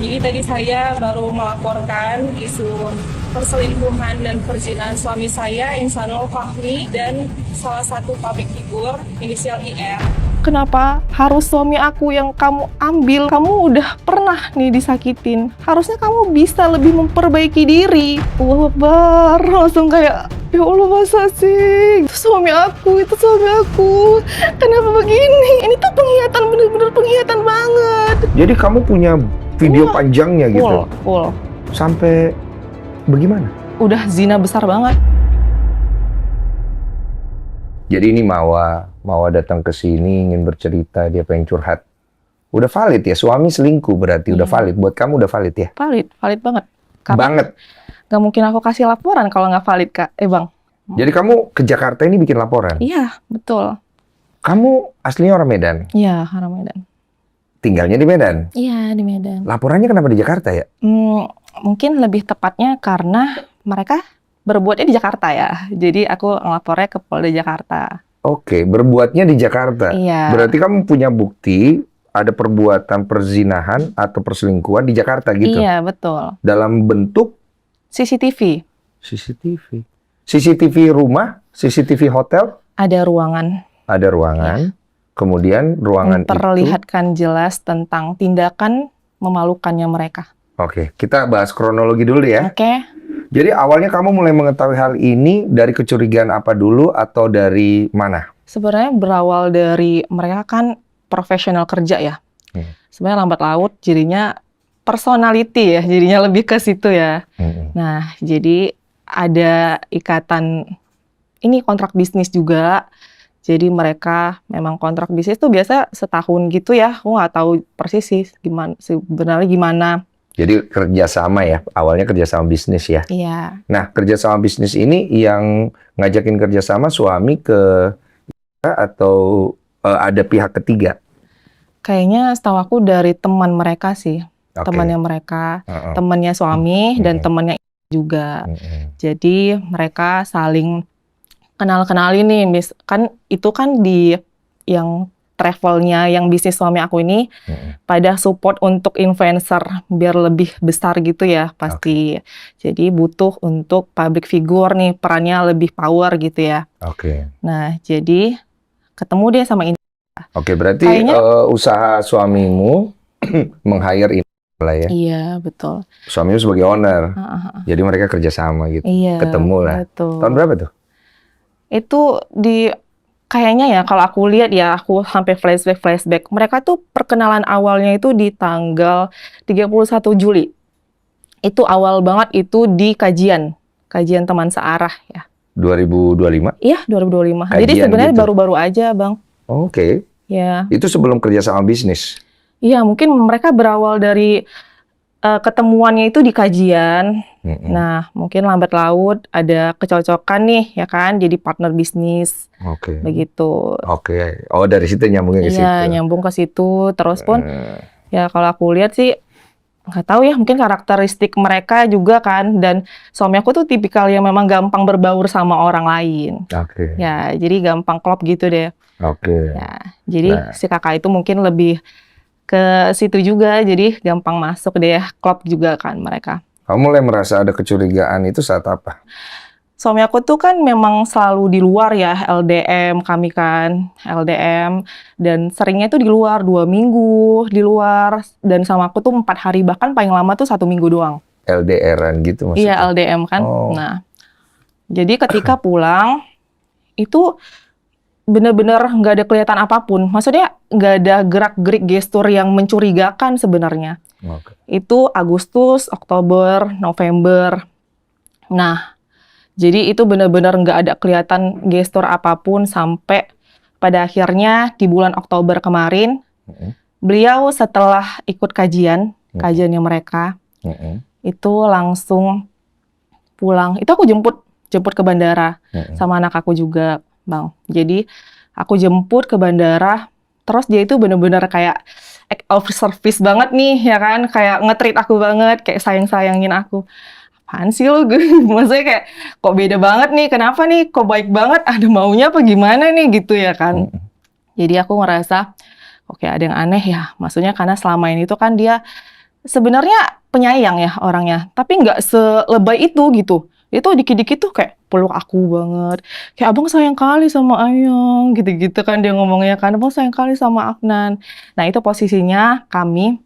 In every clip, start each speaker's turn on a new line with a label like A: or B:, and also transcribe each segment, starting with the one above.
A: Jadi tadi saya baru melaporkan isu perselingkuhan dan perzinahan suami saya, Insanul Fahmi, dan salah satu public figure inisial IR. Kenapa harus suami aku yang kamu ambil? Kamu udah pernah nih disakitin. Harusnya kamu bisa lebih memperbaiki diri. Allahu Akbar, langsung kayak, ya Allah masa sih? Itu suami aku. Kenapa begini? Ini tuh penghiyatan, bener-bener penghiyatan banget.
B: Jadi kamu punya video panjangnya gitu?
A: Full.
B: Sampai bagaimana?
A: Udah zina besar banget.
B: Jadi ini Mawa datang ke sini ingin bercerita, dia pengen curhat. Udah valid ya, suami selingkuh berarti udah valid. Buat kamu udah valid ya?
A: Valid banget.
B: Banget.
A: Gak mungkin aku kasih laporan kalau nggak valid, Kak. Bang.
B: Jadi kamu ke Jakarta ini bikin laporan?
A: Iya, betul.
B: Kamu aslinya orang Medan?
A: Iya, orang Medan.
B: Tinggalnya di Medan?
A: Iya, di Medan.
B: Laporannya kenapa di Jakarta ya?
A: Mungkin lebih tepatnya karena mereka berbuatnya di Jakarta ya. Jadi aku ngelapornya ke Polda Jakarta.
B: Oke, berbuatnya di Jakarta.
A: Iya.
B: Berarti kamu punya bukti ada perbuatan perzinahan atau perselingkuhan di Jakarta gitu?
A: Iya, betul.
B: Dalam bentuk?
A: CCTV.
B: CCTV rumah? CCTV hotel?
A: Ada ruangan.
B: Ada ruangan. Ya. Kemudian ruangan
A: memperlihatkan jelas tentang tindakan memalukannya mereka.
B: Oke, kita bahas kronologi dulu ya.
A: Oke.
B: Jadi awalnya kamu mulai mengetahui hal ini dari kecurigaan apa dulu atau dari mana?
A: Sebenarnya berawal dari mereka kan profesional kerja ya. Sebenarnya lambat laut jadinya personality ya, jadinya lebih ke situ ya. Nah, jadi ada ikatan ini kontrak bisnis juga. Jadi mereka memang kontrak bisnis tuh biasa setahun gitu ya. Aku nggak tahu persis sih sebenarnya gimana.
B: Jadi kerjasama ya, awalnya kerjasama bisnis ya.
A: Iya.
B: Nah, kerjasama bisnis ini yang ngajakin kerjasama suami ke atau ada pihak ketiga?
A: Kayaknya setahu aku dari teman mereka sih, temannya mereka, temannya suami dan temannya juga. Jadi mereka saling kenal-kenalin nih, kan itu kan di yang travelnya yang bisnis suami aku ini pada support untuk influencer biar lebih besar gitu ya pasti. Jadi butuh untuk public figure nih perannya lebih power gitu ya. Nah jadi ketemu dia sama ini.
B: Berarti usaha suamimu meng-hire ini lah ya?
A: Iya betul.
B: Suamimu sebagai owner, jadi mereka kerjasama gitu.
A: Iya.
B: Ketemu lah.
A: Betul.
B: Tahun berapa tuh?
A: Itu kayaknya ya kalau aku lihat ya, aku sampai flashback. Mereka tuh perkenalan awalnya itu di tanggal 31 Juli. Itu awal banget itu di kajian teman searah ya.
B: 2025?
A: Iya, 2025.
B: Kajian
A: jadi sebenarnya
B: gitu.
A: baru-baru aja, Bang.
B: Oke.
A: Ya.
B: Itu sebelum kerja sama bisnis?
A: Iya, mungkin mereka berawal dari ketemuannya itu di kajian. Nah, mungkin lambat laut ada kecocokan nih, ya kan, jadi partner bisnis. Begitu.
B: Oh, dari situ nyambungnya ke situ.
A: Iya, nyambung ke situ. Terus pun, ya kalau aku lihat sih, nggak tahu ya, mungkin karakteristik mereka juga kan. Dan suami aku tuh tipikal yang memang gampang berbaur sama orang lain. Ya, jadi gampang klop gitu deh. Ya, jadi si kakak itu mungkin lebih ke situ juga, jadi gampang masuk deh, klop juga kan mereka.
B: Kamu mulai merasa ada kecurigaan itu saat apa?
A: Suami aku tuh kan memang selalu di luar ya, LDM kami kan, LDM, dan seringnya tuh di luar, 2 minggu di luar, dan sama aku tuh 4 hari, bahkan paling lama tuh 1 minggu doang.
B: LDR-an gitu maksudnya?
A: Iya, LDM kan. Nah, jadi ketika pulang, itu bener-bener nggak ada kelihatan apapun. Maksudnya nggak ada gerak-gerik gestur yang mencurigakan sebenarnya. Itu Agustus, Oktober, November. Nah, jadi itu bener-bener nggak ada kelihatan gestur apapun sampai pada akhirnya di bulan Oktober kemarin, beliau setelah ikut kajiannya mereka, itu langsung pulang. Itu aku jemput ke bandara sama anak aku juga, Bang. Jadi aku jemput ke bandara, terus dia itu bener-bener kayak act of service banget nih, ya kan? Kayak nge-treat aku banget, kayak sayang-sayangin aku. Apaan sih lo? Maksudnya kayak, kok beda banget nih, kenapa nih? Kok baik banget? Ada maunya apa gimana nih? Gitu ya kan? Jadi aku ngerasa, oke ada yang aneh ya. Maksudnya karena selama ini tuh kan dia sebenarnya penyayang ya orangnya, tapi nggak selebay itu gitu. Itu dikit-dikit tuh kayak peluk aku banget. Kayak abang sayang kali sama Ayang, gitu-gitu kan dia ngomongnya kan. Abang sayang kali sama Afnan. Nah itu posisinya kami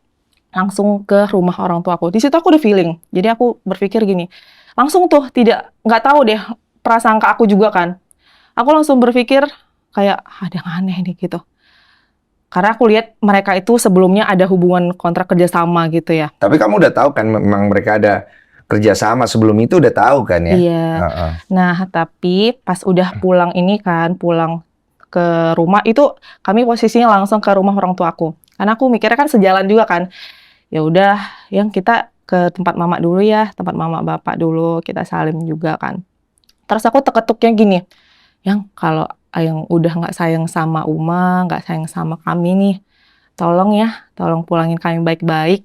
A: langsung ke rumah orang tua aku. Di situ aku udah feeling. Jadi aku berpikir gini, langsung tuh nggak tahu deh prasangka aku juga kan. Aku langsung berpikir kayak ada yang aneh nih gitu. Karena aku lihat mereka itu sebelumnya ada hubungan kontrak kerjasama gitu ya.
B: Tapi kamu udah tahu kan memang mereka ada kerjasama sebelum itu udah tahu kan ya?
A: Iya.
B: Heeh.
A: Nah, tapi pas udah pulang ini kan, pulang ke rumah itu kami posisinya langsung ke rumah orang tua aku. Karena aku mikirnya kan sejalan juga kan. Ya udah, yang kita ke tempat mama dulu ya, tempat mama bapak dulu, kita salim juga kan. Terus aku ketuknya gini, yang kalau yang udah nggak sayang sama Uma, nggak sayang sama kami nih, tolong ya, tolong pulangin kami baik-baik,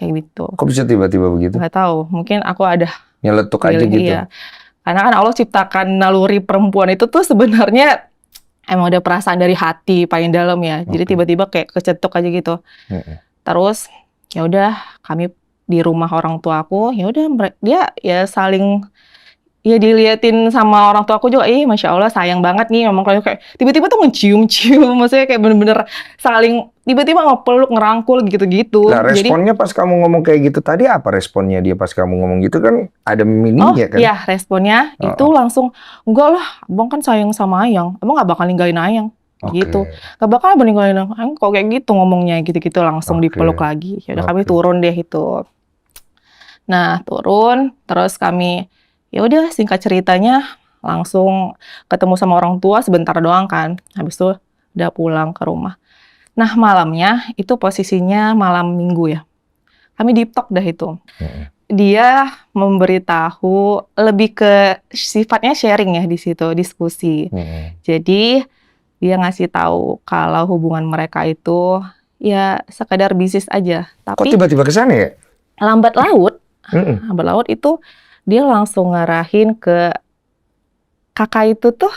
A: kayak gitu.
B: Kok bisa tiba-tiba begitu?
A: Nggak tahu, mungkin aku ada
B: Nyeletuk aja
A: feeling,
B: gitu.
A: iya. Karena kan Allah ciptakan naluri perempuan itu tuh sebenarnya emang ada perasaan dari hati paling dalam ya. Jadi
B: Oke.
A: tiba-tiba kayak kecetuk aja gitu.
B: Heeh.
A: Terus ya udah kami di rumah orang tua aku, ya udah dia ya saling ya diliatin sama orang tua aku juga, Masya Allah sayang banget nih, memang kayak tiba-tiba tuh mencium-cium, maksudnya kayak bener-bener saling tiba-tiba peluk, ngerangkul gitu-gitu.
B: Nah,
A: Jadi,
B: responnya pas kamu ngomong kayak gitu tadi apa responnya dia pas kamu ngomong gitu kan ada
A: oh
B: mininya kan?
A: iya responnya itu
B: Heeh.
A: langsung, enggak lah, abang kan sayang sama Ayang, abang gak bakal ninggalin Ayang, gitu.
B: Oke.
A: Gak bakal ninggalin Ayang, kok kayak gitu ngomongnya, gitu-gitu langsung
B: Oke.
A: dipeluk lagi. Ya udah kami
B: Oke.
A: turun deh itu. Nah turun, terus kami ya udah singkat ceritanya langsung ketemu sama orang tua sebentar doang kan. Habis itu udah pulang ke rumah. Nah malamnya itu posisinya malam minggu ya. Kami deep talk dah itu.
B: Heeh.
A: Dia memberitahu lebih ke sifatnya sharing ya di situ, diskusi.
B: Heeh.
A: Jadi dia ngasih tahu kalau hubungan mereka itu ya sekadar bisnis aja.
B: Kok
A: Tapi
B: tiba-tiba ke sana ya?
A: lambat laut
B: Heeh.
A: itu dia langsung ngarahin ke kakak itu tuh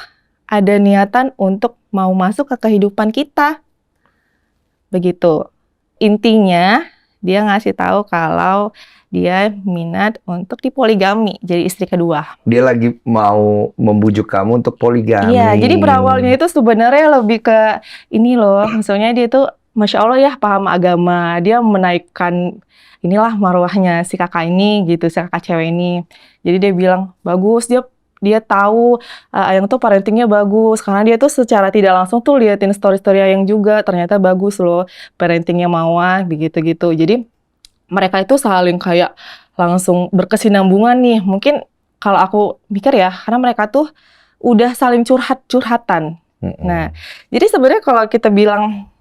A: ada niatan untuk mau masuk ke kehidupan kita. Begitu. Intinya dia ngasih tahu kalau dia minat untuk dipoligami, jadi istri kedua.
B: Dia lagi mau membujuk kamu untuk poligami.
A: Iya, jadi berawalnya itu sebenarnya lebih ke ini loh, misalnya dia tuh Masya Allah ya paham agama, dia menaikkan inilah marwahnya si kakak ini gitu, si kakak cewek ini. Jadi dia bilang bagus, dia tahu Ayang tuh parentingnya bagus, karena dia tuh secara tidak langsung tuh liatin story-story Ayang juga, ternyata bagus loh parentingnya Mawar, begitu-gitu. Jadi mereka itu saling kayak langsung berkesinambungan nih. Mungkin kalau aku mikir ya, karena mereka tuh udah saling curhat-curhatan.
B: Heeh.
A: Nah, jadi sebenarnya kalau kita bilang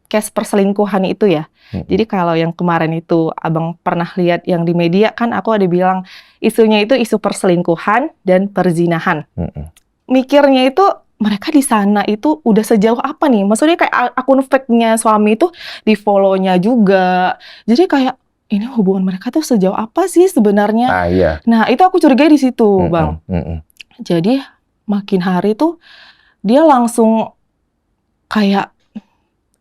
A: case perselingkuhan itu ya,
B: Heeh.
A: jadi kalau yang kemarin itu abang pernah lihat yang di media kan aku ada bilang isunya itu isu perselingkuhan dan perzinahan.
B: Heeh.
A: Mikirnya itu mereka di sana itu udah sejauh apa nih? Maksudnya kayak akun fake-nya suami itu di follow-nya juga. Jadi kayak ini hubungan mereka tuh sejauh apa sih sebenarnya?
B: Ah iya.
A: Nah, itu aku curigai di situ,
B: Heeh.
A: Bang.
B: Heeh.
A: Jadi makin hari tuh dia langsung kayak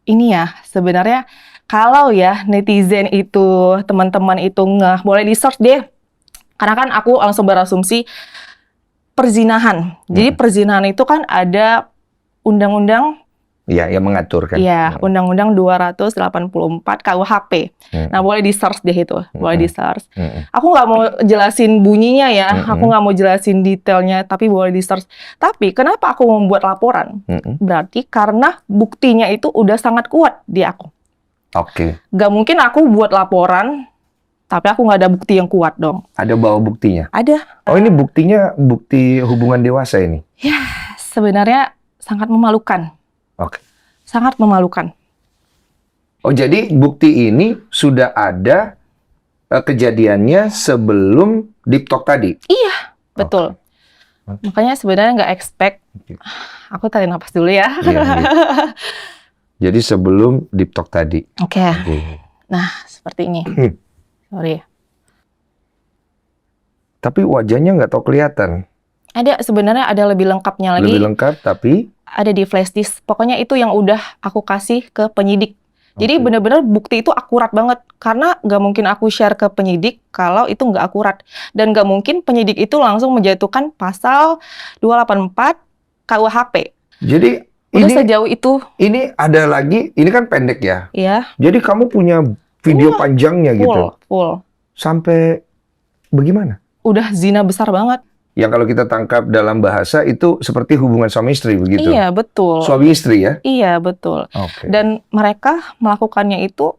A: ini ya, sebenarnya kalau ya netizen itu, teman-teman itu boleh di-search deh. Karena kan aku langsung berasumsi perzinahan. Jadi perzinahan itu kan ada undang-undang,
B: Iya, yang mengatur kan.
A: ya, Undang-Undang 284 KUHP. Nah, boleh di-search deh itu, boleh di-search.
B: Heeh.
A: Aku nggak mau jelasin bunyinya ya,
B: Mm-mm.
A: aku nggak mau jelasin detailnya, tapi boleh di-search. Tapi kenapa aku membuat laporan?
B: Heeh.
A: Berarti karena buktinya itu udah sangat kuat di aku.
B: Oke.
A: Nggak mungkin aku buat laporan, tapi aku nggak ada bukti yang kuat dong.
B: Ada bawa buktinya.
A: Ada.
B: Oh, ini buktinya bukti hubungan dewasa ini.
A: Sebenarnya sangat memalukan.
B: Oke.
A: Sangat memalukan.
B: Oh, jadi bukti ini sudah ada kejadiannya sebelum deep talk tadi.
A: Betul.
B: Oke.
A: Makanya sebenarnya nggak expect.
B: Oke.
A: Aku tarik nafas dulu ya.
B: Iya, iya. Jadi sebelum deep talk tadi.
A: Oke.
B: Oke.
A: Nah, seperti ini. Sorry.
B: Tapi wajahnya nggak tahu kelihatan.
A: Sebenarnya ada lebih lengkapnya lagi.
B: Lebih lengkap, tapi
A: Ada di flash disk. Pokoknya itu yang udah aku kasih ke penyidik. Jadi
B: Oke.
A: benar-benar bukti itu akurat banget. Karena nggak mungkin aku share ke penyidik kalau itu nggak akurat. Dan nggak mungkin penyidik itu langsung menjatuhkan pasal 284 KUHP.
B: Jadi
A: Udah
B: ini
A: sejauh itu,
B: ada lagi, ini kan pendek ya.
A: ya,
B: Jadi kamu punya video
A: Wah,
B: panjangnya gitu.
A: full.
B: Sampai bagaimana?
A: Udah zina besar banget.
B: Yang kalau kita tangkap dalam bahasa itu seperti hubungan suami istri begitu.
A: Iya, betul.
B: Suami istri ya.
A: Iya, betul.
B: Oke.
A: Dan mereka melakukannya itu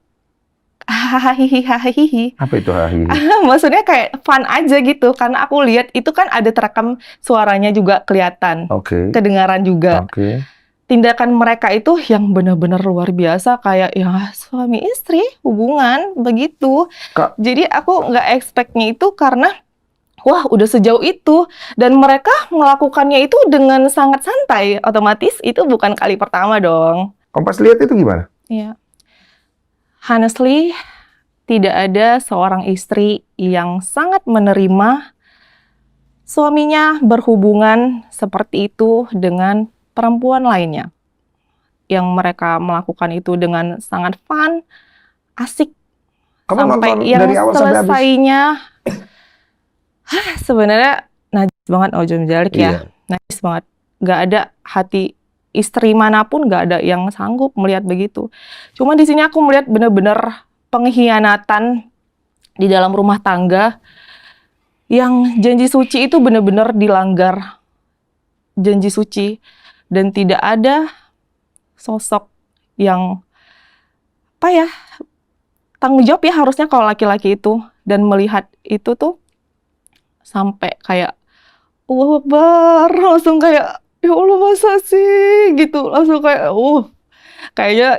A: hahihi.
B: Apa itu hahihi?
A: Maksudnya kayak fun aja gitu. Karena aku lihat itu kan ada terekam suaranya juga kelihatan.
B: Oke.
A: Kedengaran juga.
B: Oke.
A: Tindakan mereka itu yang benar-benar luar biasa. Kayak ya suami istri hubungan begitu.
B: Kak.
A: Jadi aku nggak expect-nya itu karena wah, udah sejauh itu. Dan mereka melakukannya itu dengan sangat santai. Otomatis itu bukan kali pertama dong.
B: Kompas lihat itu gimana?
A: Iya. Honestly, tidak ada seorang istri yang sangat menerima suaminya berhubungan seperti itu dengan perempuan lainnya. Yang mereka melakukan itu dengan sangat fun, asik.
B: Kamu
A: sampai
B: nonton
A: yang
B: dari awal sampai habis?
A: selesainya sebenarnya najis banget Ojom Jalik ya.
B: Iya.
A: Najis banget. Gak ada hati istri manapun gak ada yang sanggup melihat begitu. Cuma di sini aku melihat benar-benar pengkhianatan di dalam rumah tangga yang janji suci itu benar-benar dilanggar. Janji suci. Dan tidak ada sosok yang apa ya, tanggung jawab ya harusnya kalau laki-laki itu. Dan melihat itu tuh sampai kayak Allahu Akbar, langsung kayak ya Allah masa sih gitu, langsung kayak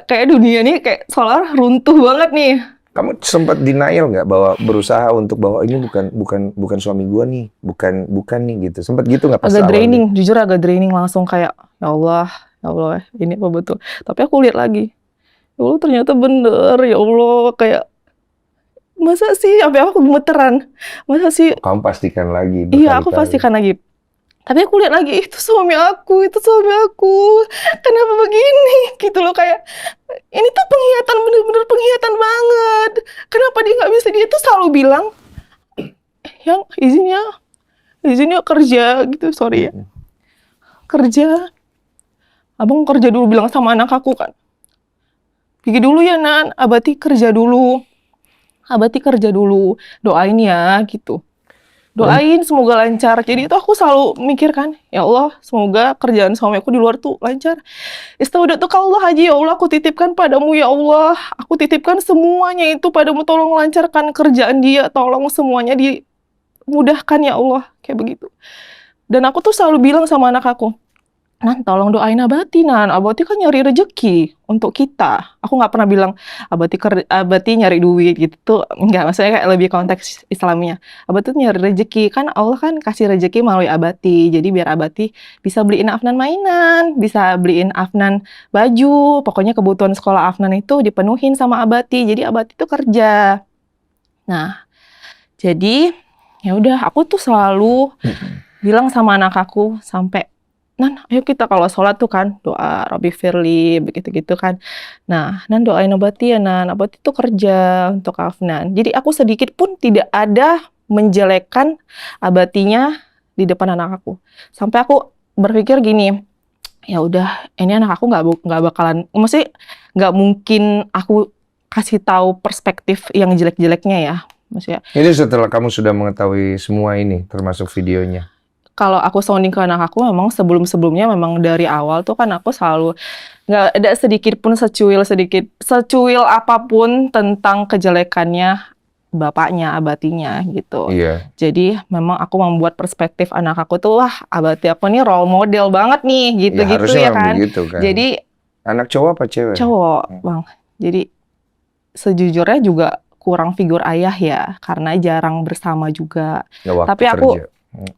A: kayak dunia nih kayak solar runtuh banget nih.
B: Kamu sempat denial nggak bahwa berusaha untuk bahwa ini bukan suami gua nih, bukan nih gitu. Sempat gitu nggak pas
A: Agak
B: awal
A: draining, jujur agak draining, langsung kayak ya Allah ini apa betul. Tapi aku lihat lagi, ya Allah ternyata bener, ya Allah kayak masa sih, sampai aku gemeteran, masa sih.
B: Kamu pastikan lagi.
A: Iya, aku
B: berkali-kali.
A: pastikan lagi. Tapi aku lihat lagi, itu suami aku. Kenapa begini? Gitu loh, kayak, ini tuh pengkhianatan, bener-bener pengkhianatan banget. Kenapa dia nggak bisa? Dia tuh selalu bilang, yang izinnya kerja, gitu, sorry ya. Kerja. Abang kerja dulu, bilang sama anak aku kan. Pergi dulu ya, Nan. Abati kerja dulu. Doain ya, gitu. Doain semoga lancar. Jadi itu aku selalu mikirkan, ya Allah, semoga kerjaan suami aku di luar tuh lancar. Istaudatuka Allah haji, ya Allah, aku titipkan padamu ya Allah. Aku titipkan semuanya itu padamu, tolong lancarkan kerjaan dia, tolong semuanya dimudahkan ya Allah, kayak begitu. Dan aku tuh selalu bilang sama anak aku, Nan, tolong doain Abati, Nan. Abati kan nyari rezeki untuk kita. Aku nggak pernah bilang Abati nyari duit gitu tuh, nggak, maksudnya kayak lebih konteks Islamnya. Abati tuh nyari rezeki, kan Allah kan kasih rezeki melalui Abati. Jadi biar Abati bisa beliin Afnan mainan, bisa beliin Afnan baju, pokoknya kebutuhan sekolah Afnan itu dipenuhin sama Abati. Jadi Abati tuh kerja. Nah, jadi ya udah, aku tuh selalu bilang sama anak aku sampai, Nan, ayo kita kalau sholat tuh kan doa Robbi Firli begitu-gitu kan. Nah, Nan doain Abati ya, Nan. Abati tuh kerja untuk Afnan. Jadi aku sedikit pun tidak ada menjelekkan Abatinya di depan anak aku. Sampai aku berpikir gini, ya udah, ini anak aku nggak bakalan, maksudnya nggak mungkin aku kasih tahu perspektif yang jelek-jeleknya ya, maksudnya.
B: Ini setelah kamu sudah mengetahui semua ini, termasuk videonya.
A: Kalau aku sounding ke anak aku, memang sebelum-sebelumnya memang dari awal tuh kan aku selalu nggak ada sedikit pun secuil apapun tentang kejelekannya bapaknya, Abatinya gitu.
B: Iya.
A: Jadi memang aku membuat perspektif anak aku tuh, wah Abati aku nih role model banget nih, gitu-gitu
B: harusnya
A: ya
B: memang
A: kan.
B: begitu kan.
A: Jadi
B: Anak cowok apa cewek?
A: cowok, Bang. Jadi sejujurnya juga kurang figur ayah ya, karena jarang bersama juga.
B: Nggak waktu
A: Tapi aku
B: kerja.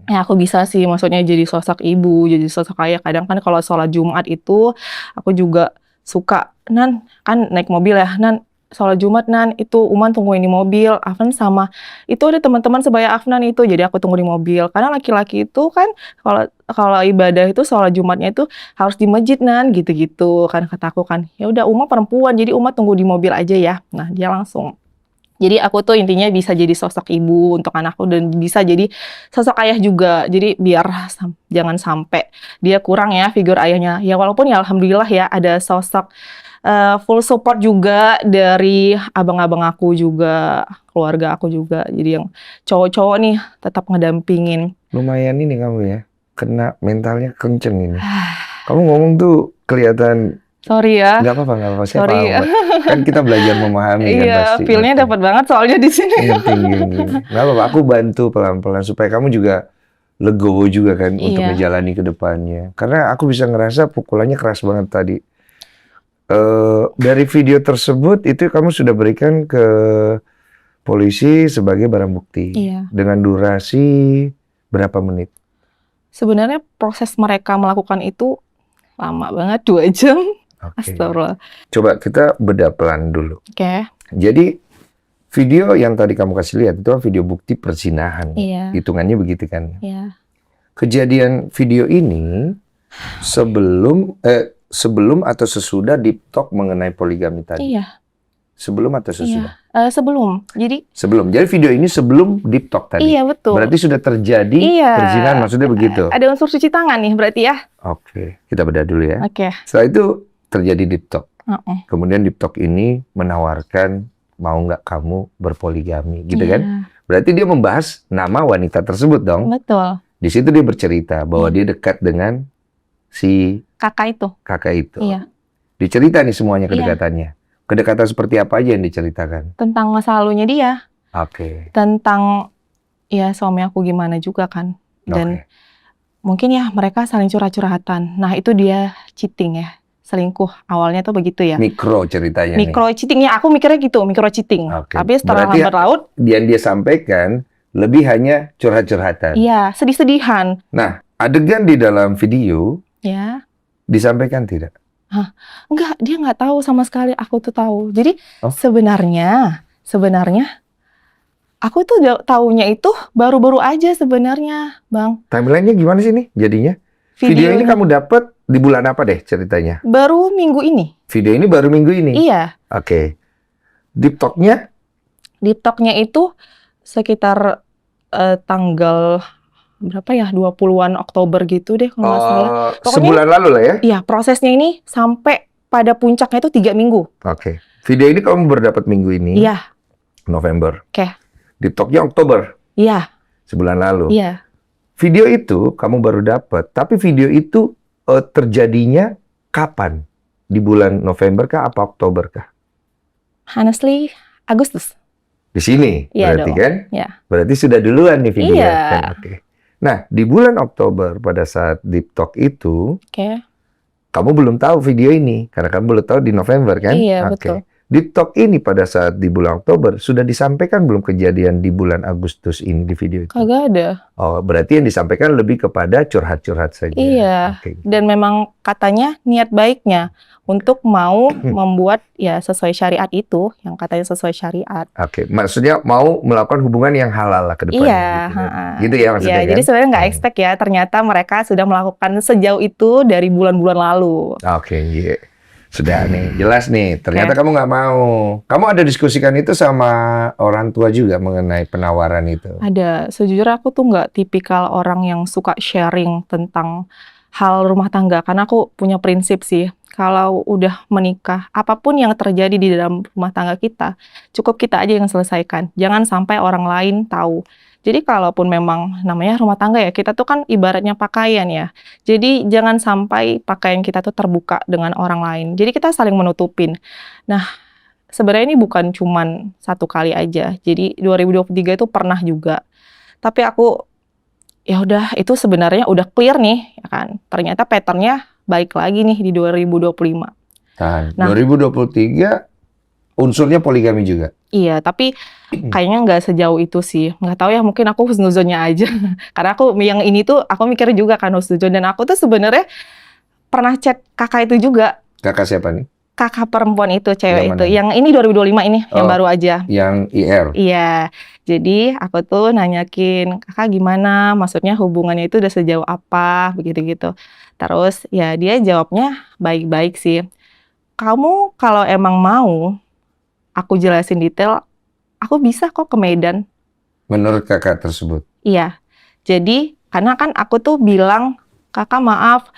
A: ya aku bisa sih, maksudnya jadi sosok ibu, jadi sosok ayah. Kadang kan kalau sholat Jumat itu, aku juga suka, Nan, kan naik mobil ya, Nan, sholat Jumat Nan, itu Uman tungguin di mobil, Afnan sama itu ada teman-teman sebaya Afnan itu, jadi aku tunggu di mobil. Karena laki-laki itu kan kalau kalau ibadah itu sholat Jumatnya itu harus di masjid Nan, gitu-gitu kan kata aku kan. Ya udah Uma perempuan, jadi Uma tunggu di mobil aja ya. Nah dia langsung. Jadi aku tuh intinya bisa jadi sosok ibu untuk anakku dan bisa jadi sosok ayah juga. Jadi biar jangan sampai dia kurang ya figur ayahnya. Ya walaupun ya alhamdulillah ya ada sosok full support juga dari abang-abang aku juga, keluarga aku juga. Jadi yang cowok-cowok nih tetap ngedampingin.
B: Lumayan ini kamu ya, kena mentalnya kenceng ini. Kamu ngomong tuh kelihatan
A: Sorry ya.
B: nggak apa-apa, saya
A: Sorry.
B: paham. Kan kita belajar memahami kan
A: Iya,
B: pasti.
A: feel-nya
B: Ngerti.
A: dapat banget soalnya di sini.
B: Ngerti. Nggak apa-apa, aku bantu pelan-pelan supaya kamu juga legowo juga kan untuk
A: Iya.
B: menjalani ke depannya. Karena aku bisa ngerasa pukulannya keras banget tadi. Dari video tersebut itu kamu sudah berikan ke polisi sebagai barang bukti.
A: Iya.
B: Dengan durasi berapa menit?
A: Sebenarnya proses mereka melakukan itu lama banget, 2 jam.
B: Oke.
A: Astagfirullah.
B: Coba kita bedah pelan dulu.
A: Oke.
B: Jadi video yang tadi kamu kasih lihat itu kan video bukti perzinahan.
A: Iya.
B: Hitungannya begitu kan.
A: Iya.
B: Kejadian video ini sebelum atau sesudah deep talk mengenai poligami tadi?
A: Iya.
B: Sebelum atau sesudah?
A: Sebelum. Jadi
B: Sebelum. Jadi video ini sebelum deep talk tadi.
A: iya betul.
B: Berarti sudah terjadi
A: Iya.
B: perzinahan, maksudnya begitu.
A: Ada unsur cuci tangan nih berarti ya.
B: Oke, kita bedah dulu ya.
A: Oke.
B: Setelah itu terjadi deep talk.
A: Heeh.
B: Kemudian deep talk ini menawarkan mau nggak kamu berpoligami, gitu
A: Iya.
B: kan? Berarti dia membahas nama wanita tersebut dong.
A: Betul.
B: Di situ dia bercerita bahwa dia dekat dengan si
A: Kakak itu.
B: kakak itu.
A: Iya.
B: Dicerita nih semuanya
A: Iya.
B: kedekatannya. Kedekatan seperti apa aja yang diceritakan?
A: Tentang masa lalunya dia.
B: Oke.
A: Tentang ya suami aku gimana juga kan. Dan
B: Oke.
A: mungkin ya mereka saling curhat-curhatan. Nah itu dia cheating ya. Selingkuh. Awalnya tuh begitu ya.
B: Mikro ceritanya nih.
A: Micro cheating ya. Aku mikirnya gitu. Micro cheating.
B: Oke.
A: Tapi setelah
B: Berarti
A: lambat laut.
B: Yang dia sampaikan lebih hanya curhat-curhatan.
A: Iya. Sedih-sedihan.
B: Nah, adegan di dalam video
A: Ya.
B: disampaikan tidak?
A: Enggak. Dia nggak tahu sama sekali. Aku tuh tahu. Jadi
B: Oh.
A: sebenarnya aku tuh taunya itu baru-baru aja sebenarnya, Bang.
B: Timelinenya gimana sih nih jadinya? Video ini kamu dapat di bulan apa deh ceritanya?
A: baru minggu ini.
B: Video ini baru minggu ini?
A: Iya.
B: Oke. Deep talk-nya?
A: Deep talk-nya itu sekitar tanggal berapa ya? 20-an Oktober gitu deh kalau nggak salah. Pokoknya-
B: sebulan lalu lah ya?
A: Iya, prosesnya ini sampai pada puncaknya itu 3 minggu.
B: Oke. Video ini kamu berdapat minggu ini?
A: Iya,
B: November.
A: Oke.
B: Deep talk-nya Oktober,
A: iya,
B: sebulan lalu.
A: iya.
B: Video itu kamu baru dapat, tapi video itu terjadinya kapan? Di bulan November kah apa Oktober kah?
A: Honestly, Agustus.
B: Di sini
A: Iya
B: berarti
A: dong.
B: kan?
A: Iya.
B: Berarti sudah duluan nih video
A: Iya.
B: kan? Oke. Nah, di bulan Oktober pada saat deep talk itu
A: Oke.
B: kamu belum tahu video ini karena kamu belum tahu di November kan?
A: Iya,
B: Oke.
A: betul.
B: Deep talk ini pada saat di bulan Oktober sudah disampaikan belum kejadian di bulan Agustus ini di video itu?
A: Kagak ada.
B: Oh, berarti yang disampaikan lebih kepada curhat-curhat saja.
A: Iya.
B: Oke.
A: Dan memang katanya niat baiknya untuk mau membuat ya sesuai syariat itu, yang katanya sesuai syariat.
B: Oke, maksudnya mau melakukan hubungan yang halal lah ke depannya.
A: Iya,
B: gitu, kan?
A: ha-ha.
B: Gitu ya maksudnya
A: Iya,
B: kan?
A: jadi sebenarnya nggak expect ya, ternyata mereka sudah melakukan sejauh itu dari bulan-bulan lalu.
B: Oke, iya. Sudah nih, jelas nih. Ternyata
A: Oke.
B: kamu nggak mau. Kamu ada diskusikan itu sama orang tua juga mengenai penawaran itu?
A: Ada, sejujurnya aku tuh nggak tipikal orang yang suka sharing tentang hal rumah tangga, karena aku punya prinsip sih, kalau udah menikah, apapun yang terjadi di dalam rumah tangga kita, cukup kita aja yang selesaikan. Jangan sampai orang lain tahu. Jadi kalaupun memang namanya rumah tangga ya, kita tuh kan ibaratnya pakaian ya. Jadi jangan sampai pakaian kita tuh terbuka dengan orang lain. Jadi kita saling menutupin. Nah, sebenarnya ini bukan cuman satu kali aja. Jadi 2023 itu pernah juga. Tapi aku ya udah itu sebenarnya udah clear nih, ya kan. Ternyata patternnya baik lagi nih di 2025.
B: Nah,
A: Nah.
B: 2023 unsurnya poligami juga.
A: Iya, tapi kayaknya nggak sejauh itu sih. Nggak tahu ya, mungkin aku husnuzonnya aja. Karena aku yang ini tuh aku mikir juga kan husnuzon, dan aku tuh sebenarnya pernah chat kakak itu juga.
B: Kakak siapa nih?
A: kakak perempuan itu, cewek
B: Yang
A: itu.
B: mana?
A: Yang ini 2025 ini, yang
B: Oh.
A: baru aja.
B: Yang IR.
A: Iya, jadi aku tuh nanyakin, kakak gimana? Maksudnya hubungannya itu udah sejauh apa? Begitu gitu. Terus ya dia jawabnya baik-baik sih. Kamu kalau emang mau, aku jelasin detail, aku bisa kok ke Medan.
B: Menurut kakak tersebut.
A: Iya, jadi karena kan aku tuh bilang, kakak maaf,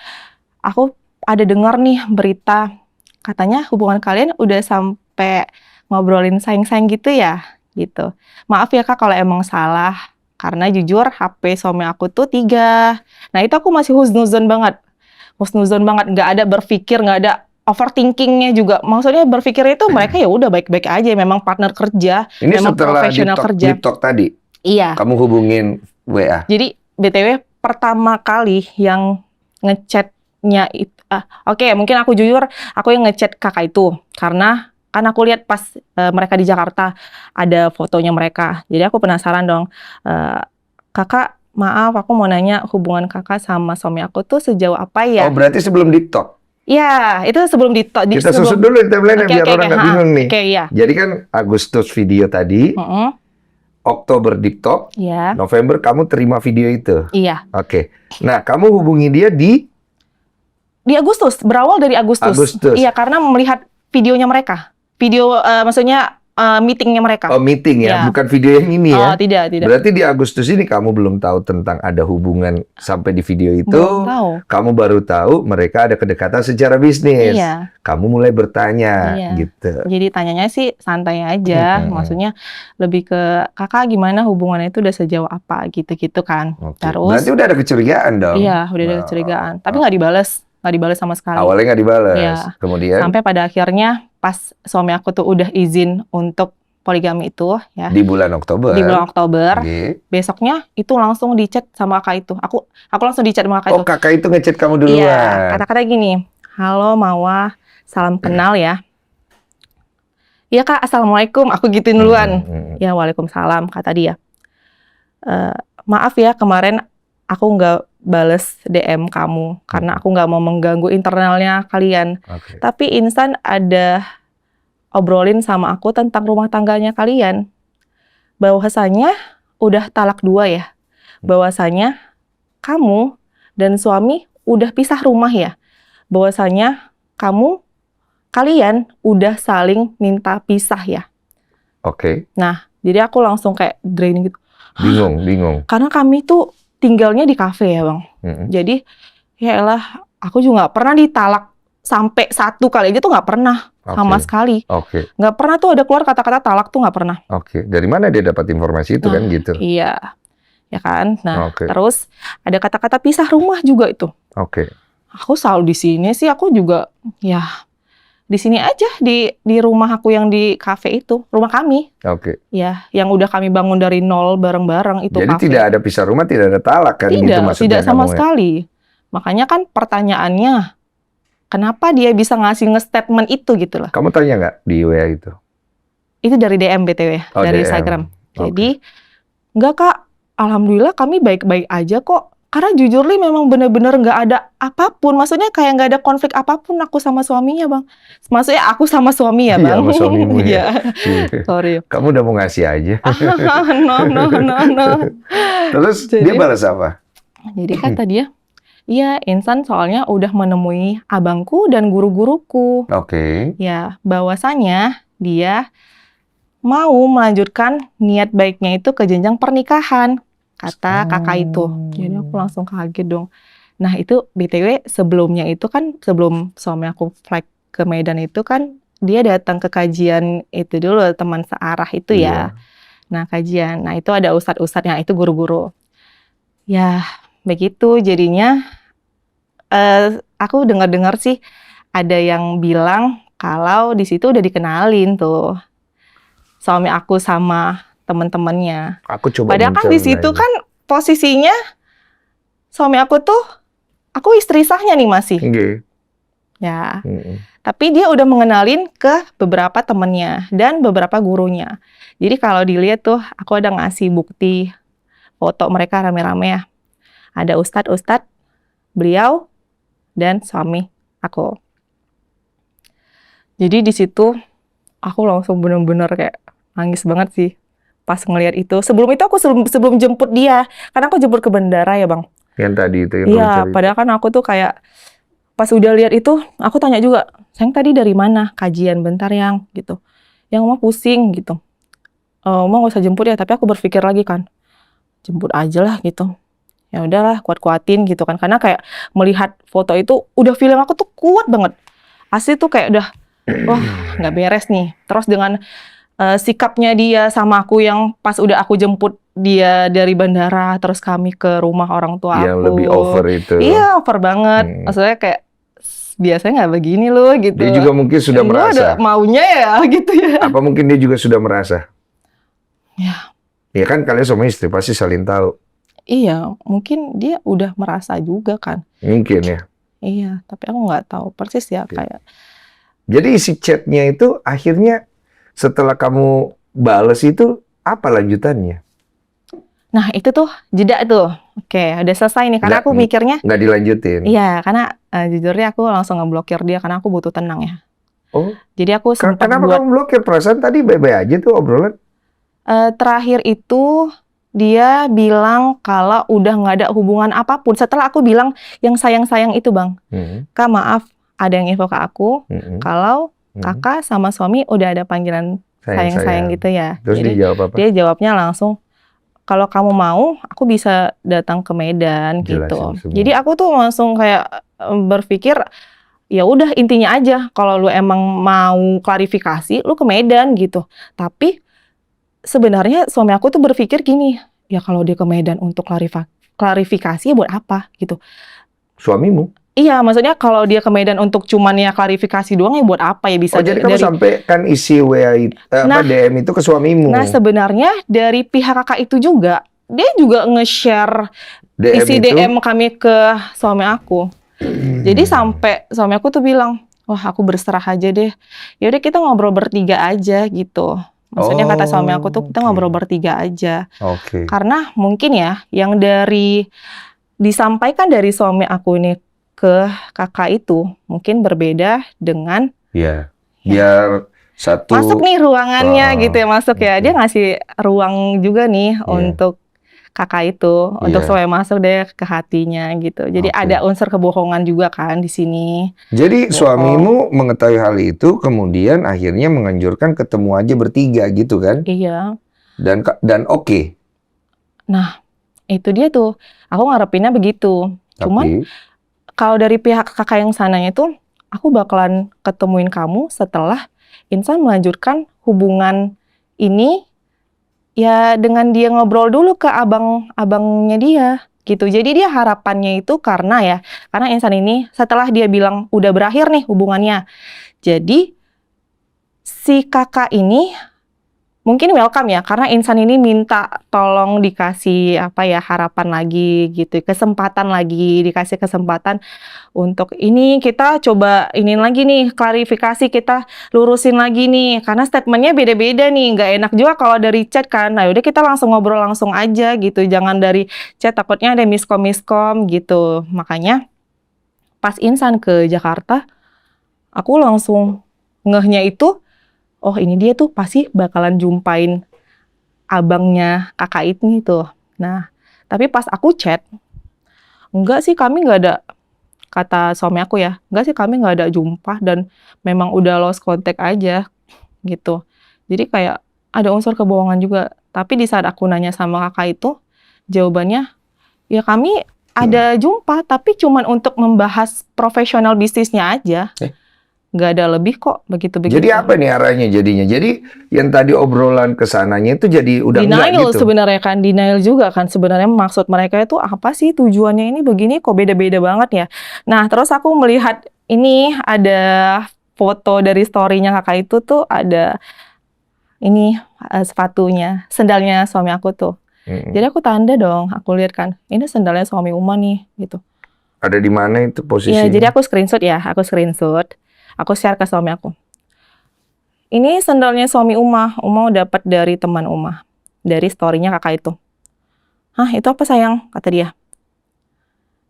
A: aku ada dengar nih berita, katanya hubungan kalian udah sampai ngobrolin saing-saing gitu ya, gitu. Maaf ya kak kalau emang salah, karena jujur HP suami aku tuh 3. Nah itu aku masih husnuzon banget, nggak ada berpikir, nggak ada overthinkingnya juga. Maksudnya berpikir itu mereka ya udah baik-baik aja, memang partner kerja,
B: Ini
A: memang
B: setelah
A: profesional kerja.
B: deep talk tadi,
A: Iya.
B: kamu hubungin WA.
A: Jadi BTW pertama kali yang ngechatnya itu, oke, mungkin aku jujur, aku yang ngechat kakak itu karena kan aku lihat pas mereka di Jakarta ada fotonya mereka. Jadi aku penasaran dong, kakak maaf aku mau nanya hubungan kakak sama suami aku tuh sejauh apa
B: Oh,
A: ya?
B: berarti sebelum deep talk.
A: Iya, itu sebelum
B: Kita susut dulu di timeline biar orang nggak bingung nih.
A: Oke, iya.
B: Jadi kan Agustus video tadi,
A: Mm-mm,
B: Oktober deep talk,
A: iya,
B: November kamu terima video itu.
A: iya.
B: Oke. Nah, kamu hubungi dia di
A: Di Agustus, berawal dari Agustus.
B: Agustus.
A: Iya, karena melihat videonya mereka. Video, maksudnya meetingnya mereka.
B: meeting ya,
A: Iya.
B: bukan video yang ini ya.
A: Oh, tidak.
B: Berarti di Agustus ini kamu belum tahu tentang ada hubungan sampai di video itu.
A: Belum tahu.
B: Kamu baru tahu mereka ada kedekatan secara bisnis.
A: Iya.
B: Kamu mulai bertanya
A: Iya.
B: gitu.
A: Jadi tanyanya sih santai aja. Maksudnya lebih ke, kakak gimana hubungannya itu udah sejauh apa gitu-gitu kan.
B: Oke.
A: Terus,
B: Berarti udah ada kecurigaan dong.
A: iya udah ada
B: Nah,
A: kecurigaan. Tapi nggak dibales. Nggak dibales sama sekali.
B: awalnya nggak dibales.
A: Iya.
B: Kemudian
A: Sampai pada akhirnya pas suami aku tuh udah izin untuk poligami itu ya.
B: di bulan Oktober.
A: Di bulan Oktober.
B: Oke.
A: Besoknya itu langsung di chat sama kakak itu. Aku langsung di chat sama kakak
B: Oh,
A: itu.
B: kakak itu ngechat kamu duluan.
A: Iya, kata-kata gini, halo Mawa, salam kenal ya. Iya kak, assalamualaikum. Aku gituin duluan. Ya waalaikumsalam kata dia. Maaf ya kemarin aku nggak bales DM kamu karena aku nggak mau mengganggu internalnya kalian.
B: Oke.
A: Tapi Insan ada obrolin sama aku tentang rumah tangganya kalian. Bahwasanya udah talak 2 ya. Bahwasanya kamu dan suami udah pisah rumah ya. Bahwasanya kalian udah saling minta pisah ya.
B: Oke.
A: Nah, jadi aku langsung kayak draining gitu.
B: Bingung.
A: Karena kami tuh tinggalnya di kafe ya bang. Jadi ya elah, aku juga nggak pernah ditalak sampai 1 kali aja tuh nggak pernah sama sekali.
B: Oke.
A: Nggak pernah tuh ada keluar kata-kata talak tuh nggak pernah.
B: Oke. Dari mana dia dapat informasi itu kan gitu?
A: Iya, ya kan. Nah,
B: Oke.
A: terus ada kata-kata pisah rumah juga itu.
B: Oke.
A: Aku selalu di sini sih, aku juga ya di sini aja di rumah aku yang di kafe itu, rumah kami.
B: Oke.
A: Ya, yang udah kami bangun dari nol bareng-bareng itu
B: Jadi
A: kafe.
B: tidak ada pisah rumah, tidak ada talak kan gitu maksudnya
A: Tidak sama
B: kamu ya?
A: sekali. Makanya kan pertanyaannya, kenapa dia bisa ngasih nge-statement itu gitu loh.
B: Kamu tanya nggak di WA itu?
A: Itu dari DM BTW,
B: Oh,
A: dari
B: DM.
A: Instagram. Jadi, enggak kak, alhamdulillah kami baik-baik aja kok. Karena jujur li memang bener-bener nggak ada apapun. Maksudnya kayak nggak ada konflik apapun aku sama suaminya bang. Maksudnya aku sama suami ya bang.
B: Iya, sama suamimu ya.
A: Iya.
B: Iya.
A: Sorry.
B: Kamu udah mau ngasih aja.
A: No.
B: Terus
A: Jadi-
B: dia balas apa?
A: Jadi kata dia, iya Insan soalnya udah menemui abangku dan guru-guruku.
B: Oke.
A: Ya, bahwasanya dia mau melanjutkan niat baiknya itu ke jenjang pernikahan, kata kakak itu. Jadi aku langsung kaget dong. Nah itu BTW sebelumnya itu kan, sebelum suami aku flight ke Medan itu kan, dia datang ke kajian itu dulu, teman searah itu ya.
B: Iya.
A: Nah kajian, nah itu ada ustadz-ustadznya, itu guru-guru. Ya begitu jadinya, aku dengar-dengar sih ada yang bilang kalau di situ udah dikenalin tuh suami aku sama temen-temennya.
B: Aku coba
A: Padahal kan
B: mencerna
A: di situ
B: ini.
A: kan posisinya suami aku tuh, aku istri sahnya nih masih.
B: Oke.
A: Ya, tapi dia udah mengenalin ke beberapa temennya dan beberapa gurunya. Jadi kalau dilihat tuh, aku ada ngasih bukti foto mereka rame-rame ya. Ada ustadz, beliau, dan suami aku. Jadi di situ aku langsung bener-bener kayak nangis banget sih pas ngelihat itu. Sebelum itu aku sebelum jemput dia, karena aku jemput ke bandara ya Bang.
B: Yang tadi itu yang
A: Iya,
B: cerita.
A: padahal kan aku tuh kayak pas udah lihat itu, aku tanya juga, sayang tadi dari mana? Kajian bentar yang gitu. Yang mah pusing gitu. Mau nggak usah jemput ya, tapi aku berpikir lagi kan, jemput aja lah gitu. Ya udahlah, kuat-kuatin gitu kan. Karena kayak melihat foto itu, udah feeling aku tuh kuat banget. Asli tuh kayak udah, wah nggak beres nih. Terus dengan sikapnya dia sama aku yang pas udah aku jemput dia dari bandara, terus kami ke rumah orang tua
B: Yang
A: aku.
B: lebih over itu.
A: Iya, over banget. Maksudnya kayak biasanya nggak begini loh gitu.
B: Dia juga mungkin sudah
A: Lu
B: merasa.
A: ada maunya ya gitu ya.
B: Apa mungkin dia juga sudah merasa?
A: Ya,
B: Ya kan kalian suami istri pasti saling tahu.
A: iya, mungkin dia udah merasa juga kan.
B: Mungkin ya.
A: Iya, tapi aku nggak tahu persis ya kayak.
B: Jadi isi chatnya itu akhirnya setelah kamu bales itu apa lanjutannya?
A: Nah, itu tuh jeda tuh. Oke, udah selesai nih karena aku mikirnya
B: Nggak dilanjutin.
A: iya, karena jujurnya aku langsung ngeblokir dia karena aku butuh tenang ya.
B: Oh,
A: Jadi aku sempat
B: kenapa
A: buat
B: kamu blokir? Perasaan tadi baik-baik aja tuh obrolan.
A: terakhir itu dia bilang kalau udah nggak ada hubungan apapun. Setelah aku bilang yang sayang-sayang itu Bang, Kak maaf ada yang info ke aku kalau kakak sama suami udah ada panggilan sayang-sayang gitu ya.
B: Terus
A: Jadi
B: dia jawab apa?
A: dia jawabnya langsung, kalau kamu mau aku bisa datang ke Medan gitu.
B: Jelasin semua.
A: Jadi aku tuh langsung kayak berpikir ya udah intinya aja kalau lu emang mau klarifikasi lu ke Medan gitu. Tapi sebenarnya suami aku tuh berpikir gini, ya kalau dia ke Medan untuk klarifikasi ya buat apa gitu.
B: Suamimu?
A: Iya, maksudnya kalau dia ke Medan untuk cuman ya klarifikasi doang ya buat apa ya bisa
B: Oh, jadi kamu sampaikan isi WA DM itu ke suamimu?
A: Nah, sebenarnya dari pihak kakak itu juga, dia juga nge-share isi
B: itu?
A: DM kami ke suami aku. Jadi sampai suami aku tuh bilang, wah aku berserah aja deh. Ya udah kita ngobrol bertiga aja gitu. Maksudnya kata suami aku tuh kita ngobrol bertiga aja. Karena mungkin ya yang disampaikan dari suami aku ini ke kakak itu mungkin berbeda dengan
B: biar satu
A: masuk nih ruangannya gitu ya, masuk ya. Dia ngasih ruang juga nih untuk kakak itu untuk supaya masuk deh ke hatinya gitu. Jadi ada unsur kebohongan juga kan di sini.
B: Jadi suamimu mengetahui hal itu kemudian akhirnya menganjurkan ketemu aja bertiga gitu kan?
A: Iya.
B: Dan oke.
A: Nah, itu dia tuh. Aku ngarepinnya begitu. Cuman kalau dari pihak kakak yang sananya itu aku bakalan ketemuin kamu setelah Insan melanjutkan hubungan ini ya dengan dia ngobrol dulu ke abangnya dia gitu. Jadi dia harapannya itu karena Insan ini setelah dia bilang udah berakhir nih hubungannya. Jadi si kakak ini mungkin welcome ya karena Insan ini minta tolong dikasih harapan lagi gitu, kesempatan lagi, dikasih kesempatan untuk ini kita coba ini lagi nih, klarifikasi kita lurusin lagi nih karena statementnya beda-beda nih, nggak enak juga kalau dari chat kan. Nah udah kita langsung ngobrol langsung aja gitu, jangan dari chat takutnya ada miskom gitu. Makanya pas Insan ke Jakarta aku langsung ngehnya itu oh ini dia tuh pasti bakalan jumpain abangnya kakak ini tuh. Nah, tapi pas aku chat, enggak sih kami nggak ada, kata suami aku ya, enggak sih kami nggak ada jumpa dan memang udah lost contact aja gitu. Jadi kayak ada unsur kebohongan juga. Tapi di saat aku nanya sama kakak itu, jawabannya, ya kami ada jumpa tapi cuman untuk membahas profesional bisnisnya aja. Nggak ada lebih kok begitu-begitu.
B: Jadi apa nih arahnya jadinya? Jadi yang tadi obrolan kesananya itu jadi udah enggak
A: denial
B: gitu?
A: Sebenarnya kan, denial juga kan sebenarnya maksud mereka itu apa sih tujuannya ini begini kok beda-beda banget ya. Nah terus aku melihat ini ada foto dari story-nya kakak itu tuh ada ini sepatunya, sendalnya suami aku tuh. Jadi aku tanda dong, aku lihat kan ini sendalnya suami Uma nih gitu.
B: Ada di mana itu posisinya?
A: Ya jadi aku screenshot. Aku share ke suami aku. Ini sendalnya suami Uma dapat dari teman Uma. Dari story-nya kakak itu. Hah, itu apa sayang? Kata dia.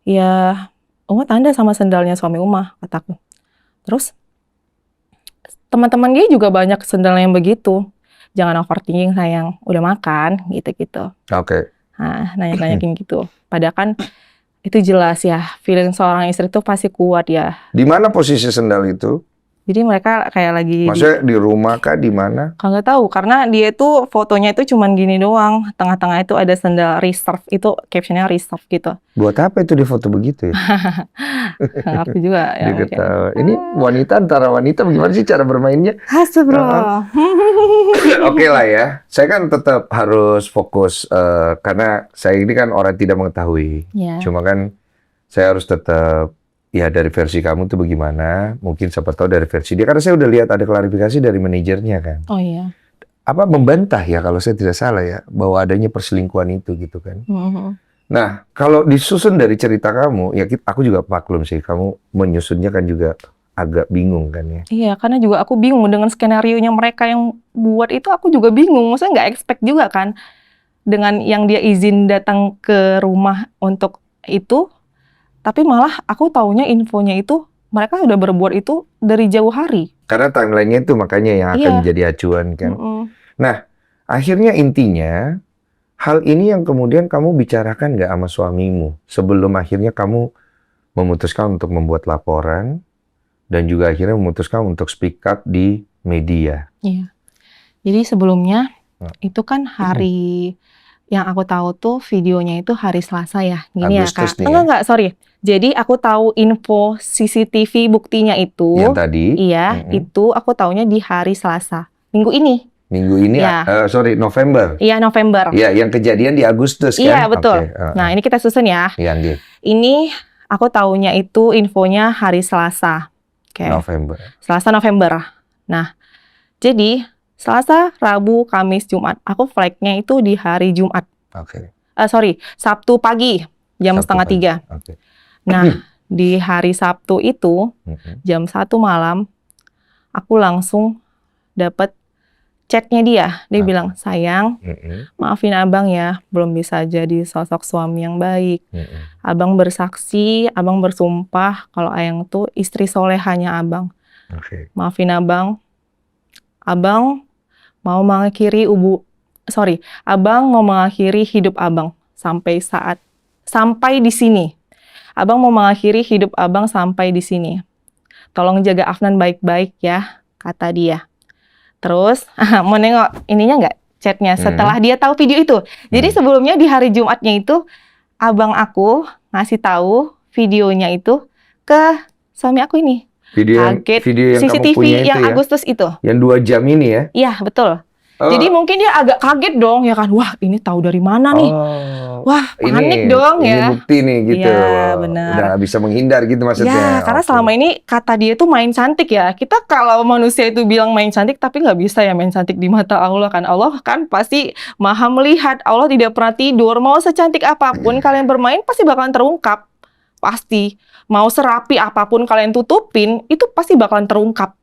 A: Ya, Uma tanda sama sendalnya suami Uma, kataku. Terus, teman-teman dia juga banyak sendal yang begitu. Jangan overthinking sayang, udah makan gitu-gitu.
B: Oke.
A: Nah, nanya-nanyakin gitu. Padahal kan itu jelas ya, feeling seorang istri itu pasti kuat ya.
B: Di mana posisi sendal itu?
A: Jadi mereka kayak lagi
B: Maksudnya di rumah kah, di mana?
A: kagak tahu karena dia itu fotonya itu cuman gini doang. Tengah-tengah itu ada sendal reserve, itu captionnya reserve gitu.
B: Buat apa itu di foto begitu ya?
A: Nggak ngerti juga ya
B: Dia
A: mungkin.
B: ketawa. Ini wanita antara wanita bagaimana sih cara bermainnya?
A: Astagfirullah.
B: Oke lah ya. Saya kan tetap harus fokus karena saya ini kan orang tidak mengetahui.
A: Ya.
B: Cuma kan saya harus tetap ya dari versi kamu tuh bagaimana? Mungkin siapa tahu dari versi dia. Karena saya udah lihat ada klarifikasi dari manajernya kan.
A: Oh iya.
B: Apa membantah ya kalau saya tidak salah ya bahwa adanya perselingkuhan itu gitu kan. Nah, kalau disusun dari cerita kamu, ya aku juga maklum sih, kamu menyusunnya kan juga agak bingung kan ya.
A: Iya, karena juga aku bingung dengan skenario-nya mereka yang buat itu, aku juga bingung. Maksudnya nggak expect juga kan dengan yang dia izin datang ke rumah untuk itu, tapi malah aku taunya infonya itu mereka udah berbuat itu dari jauh hari.
B: Karena timeline-nya itu makanya yang akan
A: Iya.
B: menjadi acuan kan.
A: Mm-mm.
B: Nah, akhirnya intinya hal ini yang kemudian kamu bicarakan nggak sama suamimu sebelum akhirnya kamu memutuskan untuk membuat laporan dan juga akhirnya memutuskan untuk speak up di media.
A: Iya. Jadi sebelumnya
B: Nah.
A: itu kan hari yang aku tahu tuh videonya itu hari Selasa ya. Gini
B: Agustus
A: ya, Kak.
B: nih ya.
A: Enggak, sorry. Jadi aku tahu info CCTV buktinya itu.
B: Yang tadi,
A: Iya, itu aku taunya di hari Selasa. Minggu ini.
B: minggu ini,
A: Ya.
B: November.
A: Iya, November.
B: Iya, yang kejadian di Agustus kan?
A: Iya, betul.
B: Oke,
A: Nah, ini kita susun ya.
B: iya, Andi.
A: Ini aku taunya itu infonya hari Selasa. Oke.
B: November.
A: Selasa November. Nah, jadi Selasa, Rabu, Kamis, Jumat. Aku flagnya itu di hari Jumat.
B: Oke.
A: Sabtu pagi, jam
B: Sabtu
A: setengah
B: pagi.
A: 3.
B: Oke.
A: Nah, di hari Sabtu itu, jam 1 malam, aku langsung dapat chatnya dia. Dia bilang, sayang, maafin abang ya, belum bisa jadi sosok suami yang baik. Abang bersaksi, abang bersumpah kalau Ayang tuh istri solehanya abang.
B: Oke.
A: Maafin abang, abang mau mengakhiri abang mau mengakhiri hidup abang sampai di sini. Abang mau mengakhiri hidup abang sampai di sini. Tolong jaga Afnan baik-baik ya, kata dia. Terus, mau nengok ininya nggak? Chatnya setelah dia tahu video itu. Jadi sebelumnya di hari Jumatnya itu, abang aku ngasih tahu videonya itu ke suami aku ini.
B: Video yang
A: CCTV
B: kamu punya itu
A: yang
B: ya?
A: Agustus itu.
B: Yang 2 jam ini ya?
A: Iya, betul.
B: Oh.
A: Jadi mungkin dia agak kaget dong, ya kan? Wah, ini tahu dari mana nih? Wah, panik dong ya.
B: Ini bukti nih gitu.
A: Iya, benar.
B: Udah nggak bisa menghindar gitu maksudnya.
A: Ya, karena selama ini kata dia tuh main cantik ya. Kita kalau manusia itu bilang main cantik, tapi nggak bisa ya main cantik di mata Allah kan. Allah kan pasti maha melihat. Allah tidak pernah tidur. Mau secantik apapun kalian bermain pasti bakalan terungkap. Pasti. Mau serapi apapun kalian tutupin, itu pasti bakalan terungkap.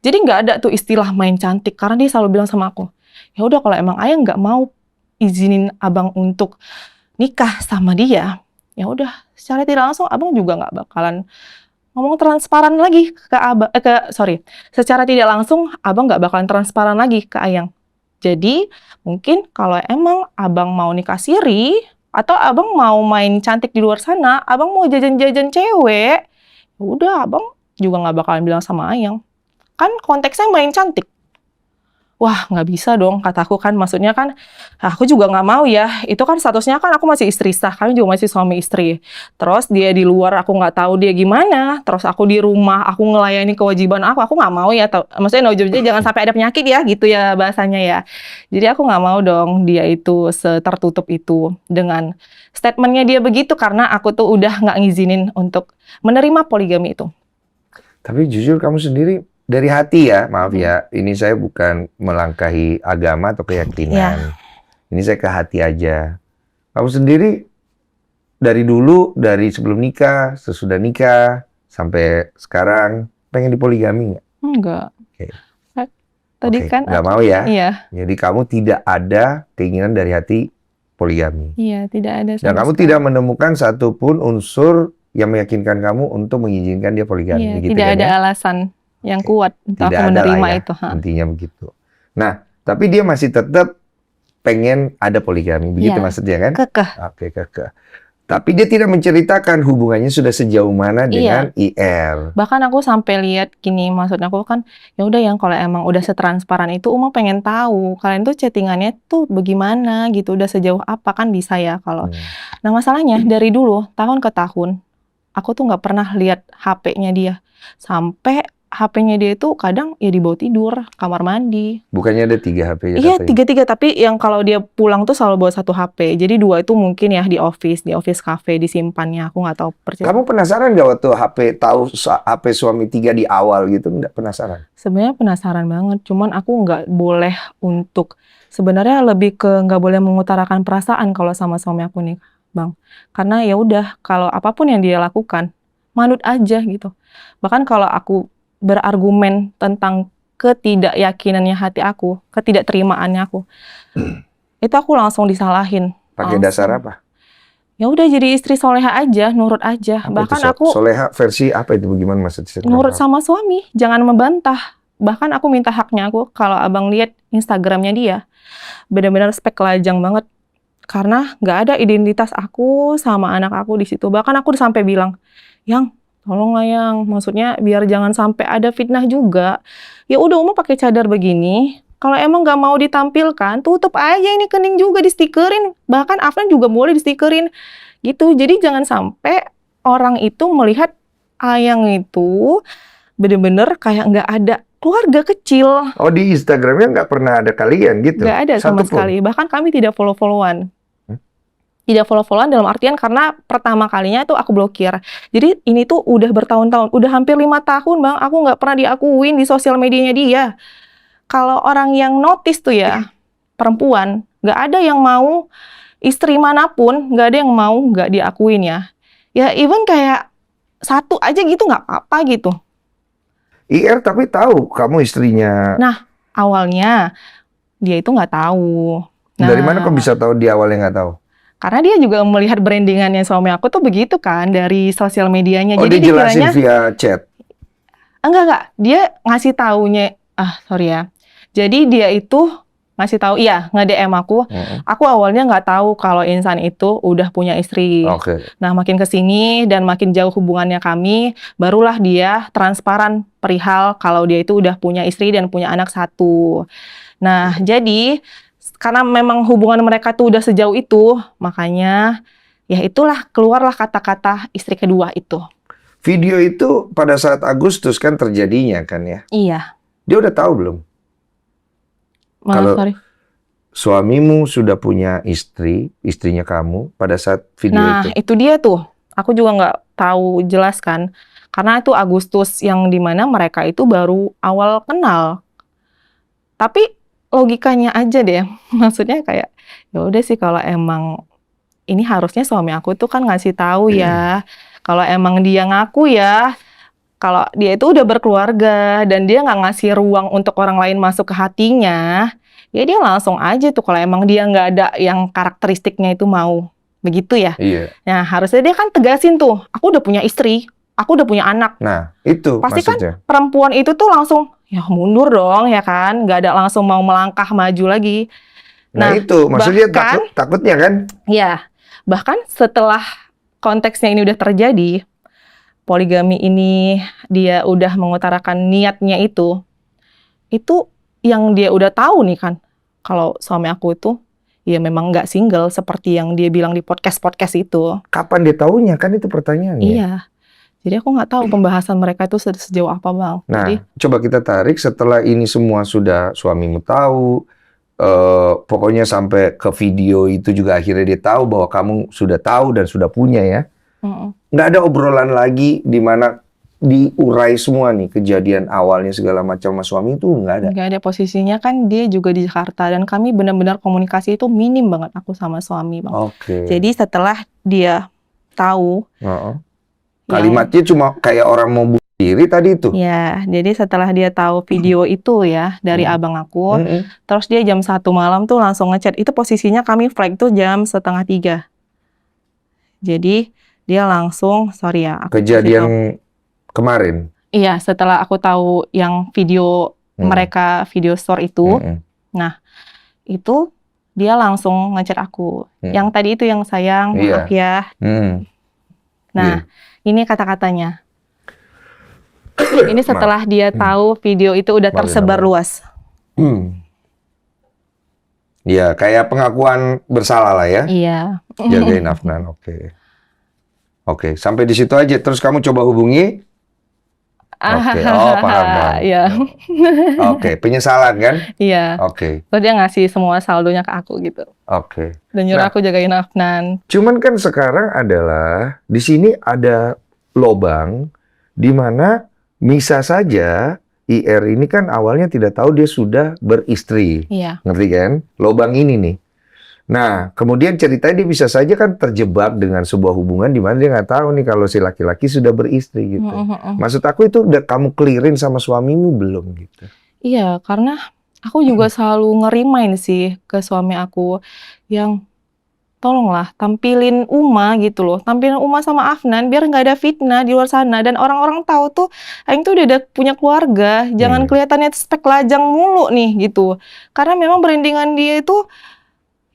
A: Jadi nggak ada tuh istilah main cantik. Karena dia selalu bilang sama aku, ya udah kalau emang Ayang nggak mau izinin abang untuk nikah sama dia, ya udah secara tidak langsung abang juga nggak bakalan ngomong transparan lagi ke abang. Secara tidak langsung abang nggak bakalan transparan lagi ke Ayang. Jadi mungkin kalau emang abang mau nikah siri, atau abang mau main cantik di luar sana, abang mau jajan-jajan cewek, ya udah abang juga nggak bakalan bilang sama Ayang. Kan konteksnya main cantik. Wah, nggak bisa dong, kataku kan. Maksudnya kan, aku juga nggak mau ya. Itu kan statusnya kan aku masih istri sah, kami juga masih suami istri. Terus dia di luar, aku nggak tahu dia gimana. Terus aku di rumah, aku ngelayani kewajiban aku nggak mau ya. Maksudnya jangan sampai ada penyakit ya, gitu ya bahasanya ya. Jadi aku nggak mau dong dia itu tertutup itu dengan statementnya dia begitu. Karena aku tuh udah nggak ngizinin untuk menerima poligami itu.
B: Tapi jujur kamu sendiri, dari hati ya, maaf ya, ini saya bukan melangkahi agama atau keyakinan. Ini saya ke hati aja. Kamu sendiri dari dulu, dari sebelum nikah, sesudah nikah, sampai sekarang, pengen dipoligami nggak?
A: Enggak.
B: Oke.
A: Tadi kan
B: nggak mau ya?
A: Iya.
B: Jadi kamu tidak ada keinginan dari hati poligami.
A: Iya, tidak ada.
B: Dan kamu tidak menemukan satupun unsur yang meyakinkan kamu untuk mengizinkan dia poligami.
A: Iya,
B: gitu
A: tidak
B: kan,
A: ada
B: ya?
A: alasan yang kuat untuk
B: Tidak
A: aku
B: ada lah
A: menerima
B: ya,
A: itu.
B: intinya begitu. Nah, tapi dia masih tetap pengen ada poligami, begitu
A: Iya,
B: maksudnya kan?
A: kekeh.
B: Oke, kekeh. Tapi dia tidak menceritakan hubungannya sudah sejauh mana dengan
A: Iya.
B: IR.
A: Bahkan aku sampai lihat gini, maksud aku kan, ya udah yang kalau emang udah setransparan itu, Uma pengen tahu kalian tuh chattingannya tuh bagaimana gitu, udah sejauh apa kan bisa ya kalau.
B: Hmm.
A: Nah masalahnya dari dulu tahun ke tahun, aku tuh nggak pernah lihat HP-nya dia. Sampai HP-nya dia itu kadang ya dibawa tidur, kamar mandi.
B: Bukannya ada 3 HP ya
A: Iya,
B: katanya?
A: tiga-tiga, tapi yang kalau dia pulang tuh selalu bawa satu HP. Jadi 2 itu mungkin ya di office cafe disimpannya. Aku nggak tahu persis.
B: Kamu penasaran nggak waktu HP suami 3 di awal gitu? Nggak penasaran?
A: Sebenarnya penasaran banget, cuman aku nggak boleh untuk sebenarnya lebih ke nggak boleh mengutarakan perasaan kalau sama suami aku nih, Bang. Karena ya udah, kalau apapun yang dia lakukan, manut aja gitu. Bahkan kalau aku berargumen tentang ketidakyakinannya hati aku, ketidakterimaannya aku, itu aku langsung disalahin.
B: Pakai dasar
A: Langsung.
B: apa?
A: Ya udah jadi istri soleha aja, nurut aja.
B: Apa itu
A: Bahkan aku
B: soleha versi apa itu? Bagaimana maksudnya?
A: nurut sama suami, jangan membantah. Bahkan aku minta haknya aku, kalau abang lihat Instagramnya dia, benar-benar spek lajang banget. Karena nggak ada identitas aku sama anak aku di situ. Bahkan aku sampai bilang, Yang, tolonglah Yang, maksudnya biar jangan sampai ada fitnah juga. Ya udah Uma pakai cadar begini, kalau emang nggak mau ditampilkan, tutup aja ini kening juga distikerin. Bahkan Afnan juga boleh distikerin. Gitu, jadi jangan sampai orang itu melihat Ayang itu bener-bener kayak nggak ada keluarga kecil.
B: Oh, di Instagramnya nggak pernah ada kalian gitu?
A: Nggak ada sama
B: Satu pun?
A: sekali. Bahkan kami tidak follow-followan.
B: Hmm?
A: Tidak follow-followan dalam artian karena pertama kalinya tuh aku blokir. Jadi ini tuh udah bertahun-tahun. Udah hampir 5 tahun, Bang. Aku nggak pernah diakuin di sosial medianya dia. Kalau orang yang notice tuh ya, perempuan, nggak ada yang mau, istri manapun, nggak ada yang mau nggak diakuin ya. Ya even kayak satu aja gitu nggak apa-apa gitu.
B: IR tapi tahu kamu istrinya.
A: Nah, awalnya dia itu nggak tahu. Nah,
B: Dari mana kok bisa tahu di awalnya nggak tahu?
A: karena dia juga melihat brandingannya suami aku tuh begitu kan dari sosial medianya.
B: Oh,
A: Jadi
B: dia jelasin
A: dikiranya
B: via chat.
A: enggak, dia ngasih taunya. Sorry ya. Jadi dia itu ngasih tahu, iya, nge-DM aku. Aku awalnya nggak tahu kalau Insan itu udah punya istri.
B: Oke.
A: Nah, makin kesini dan makin jauh hubungannya kami, barulah dia transparan perihal kalau dia itu udah punya istri dan punya anak 1. Nah, jadi karena memang hubungan mereka tuh udah sejauh itu, makanya ya itulah keluarlah kata-kata istri kedua itu.
B: Video itu pada saat Agustus kan terjadinya kan ya?
A: Iya.
B: Dia udah tahu belum?
A: Maaf,
B: Kalau
A: sorry.
B: suamimu sudah punya istri, istrinya kamu pada saat video
A: Nah,
B: itu.
A: itu dia tuh. Aku juga nggak tahu jelas kan. Karena itu Agustus yang dimana mereka itu baru awal kenal. Tapi logikanya aja deh. Maksudnya kayak, ya udah sih kalau emang ini harusnya suami aku tuh kan ngasih tahu ya. Kalau emang dia ngaku ya, kalau dia itu udah berkeluarga dan dia nggak ngasih ruang untuk orang lain masuk ke hatinya, ya dia langsung aja tuh kalau emang dia nggak ada yang karakteristiknya itu mau. Begitu ya.
B: Iya.
A: Nah, harusnya dia kan tegasin tuh, aku udah punya istri, aku udah punya anak.
B: Nah, itu
A: Pasti
B: maksudnya.
A: kan perempuan itu tuh langsung, ya mundur dong ya kan, nggak ada langsung mau melangkah maju lagi.
B: Nah, itu maksudnya
A: bahkan,
B: takutnya kan?
A: Ya, bahkan setelah konteksnya ini udah terjadi, poligami ini dia udah mengutarakan niatnya itu yang dia udah tahu nih kan, kalau suami aku itu ya memang nggak single seperti yang dia bilang di podcast-podcast itu.
B: Kapan dia tahunya kan itu pertanyaannya.
A: Iya. Jadi aku nggak tahu pembahasan mereka itu sejauh apa, Bang.
B: Nah,
A: Jadi,
B: coba kita tarik setelah ini semua sudah suamimu tahu, pokoknya sampai ke video itu juga akhirnya dia tahu bahwa kamu sudah tahu dan sudah punya ya. Nggak ada obrolan lagi di mana diurai semua nih kejadian awalnya segala macam sama suami itu nggak ada.
A: nggak ada, posisinya kan dia juga di Jakarta dan kami benar-benar komunikasi itu minim banget aku sama suami, Bang.
B: Oke.
A: Jadi setelah dia tahu,
B: Kalimatnya cuma kayak orang mau bunuh diri tadi itu.
A: ya, jadi setelah dia tahu video itu ya dari abang aku, terus dia jam 1 malam tuh langsung ngechat. Itu posisinya kami flight tuh jam 2:30. Jadi dia langsung, sorry ya, aku
B: Kejadian kemarin.
A: Iya, setelah aku tahu yang video mereka video store itu, nah itu dia langsung ngechat aku. Yang tadi itu yang sayang, maaf ya. Nah, ini kata-katanya. Ini setelah dia tahu video itu udah tersebar luas.
B: Ya, kayak pengakuan bersalah lah ya.
A: Iya.
B: Jagain Afnan, oke. Oke, sampai di situ aja. Terus kamu coba hubungi. Oke, paham.
A: Iya.
B: Oke, penyesalan kan?
A: Iya.
B: Oke.
A: Terus dia ngasih semua saldonya ke aku gitu.
B: Oke.
A: Dan nyuruh aku jagain Afnan.
B: Cuman kan sekarang adalah di sini ada lobang di mana bisa saja IR ini kan awalnya tidak tahu dia sudah beristri.
A: Iya.
B: Ngerti kan? Lobang ini nih. Nah, kemudian ceritanya dia bisa saja kan terjebak dengan sebuah hubungan di mana dia nggak tahu nih kalau si laki-laki sudah beristri gitu. Maksud aku itu udah kamu clearin sama suamimu belum gitu?
A: Iya, karena aku juga selalu ngerimain sih ke suami aku yang tolonglah tampilin Uma gitu loh, tampilin Uma sama Afnan biar nggak ada fitnah di luar sana dan orang-orang tahu tuh Aing tuh udah ada punya keluarga, jangan kelihatannya spek lajang mulu nih gitu. Karena memang brandingan dia itu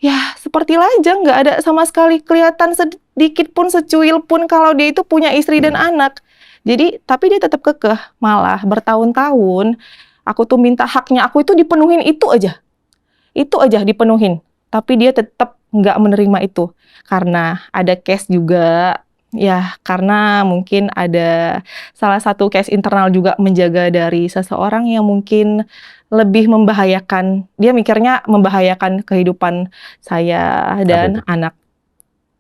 A: ya seperti lajang, nggak ada sama sekali kelihatan sedikit pun secuil pun kalau dia itu punya istri dan anak. Jadi tapi dia tetap kekeh, malah bertahun-tahun aku tuh minta haknya aku itu dipenuhin itu aja dipenuhin. Tapi dia tetap nggak menerima itu karena ada case juga. Ya, karena mungkin ada salah satu case internal juga menjaga dari seseorang yang mungkin lebih membahayakan. Dia mikirnya membahayakan kehidupan saya dan anak.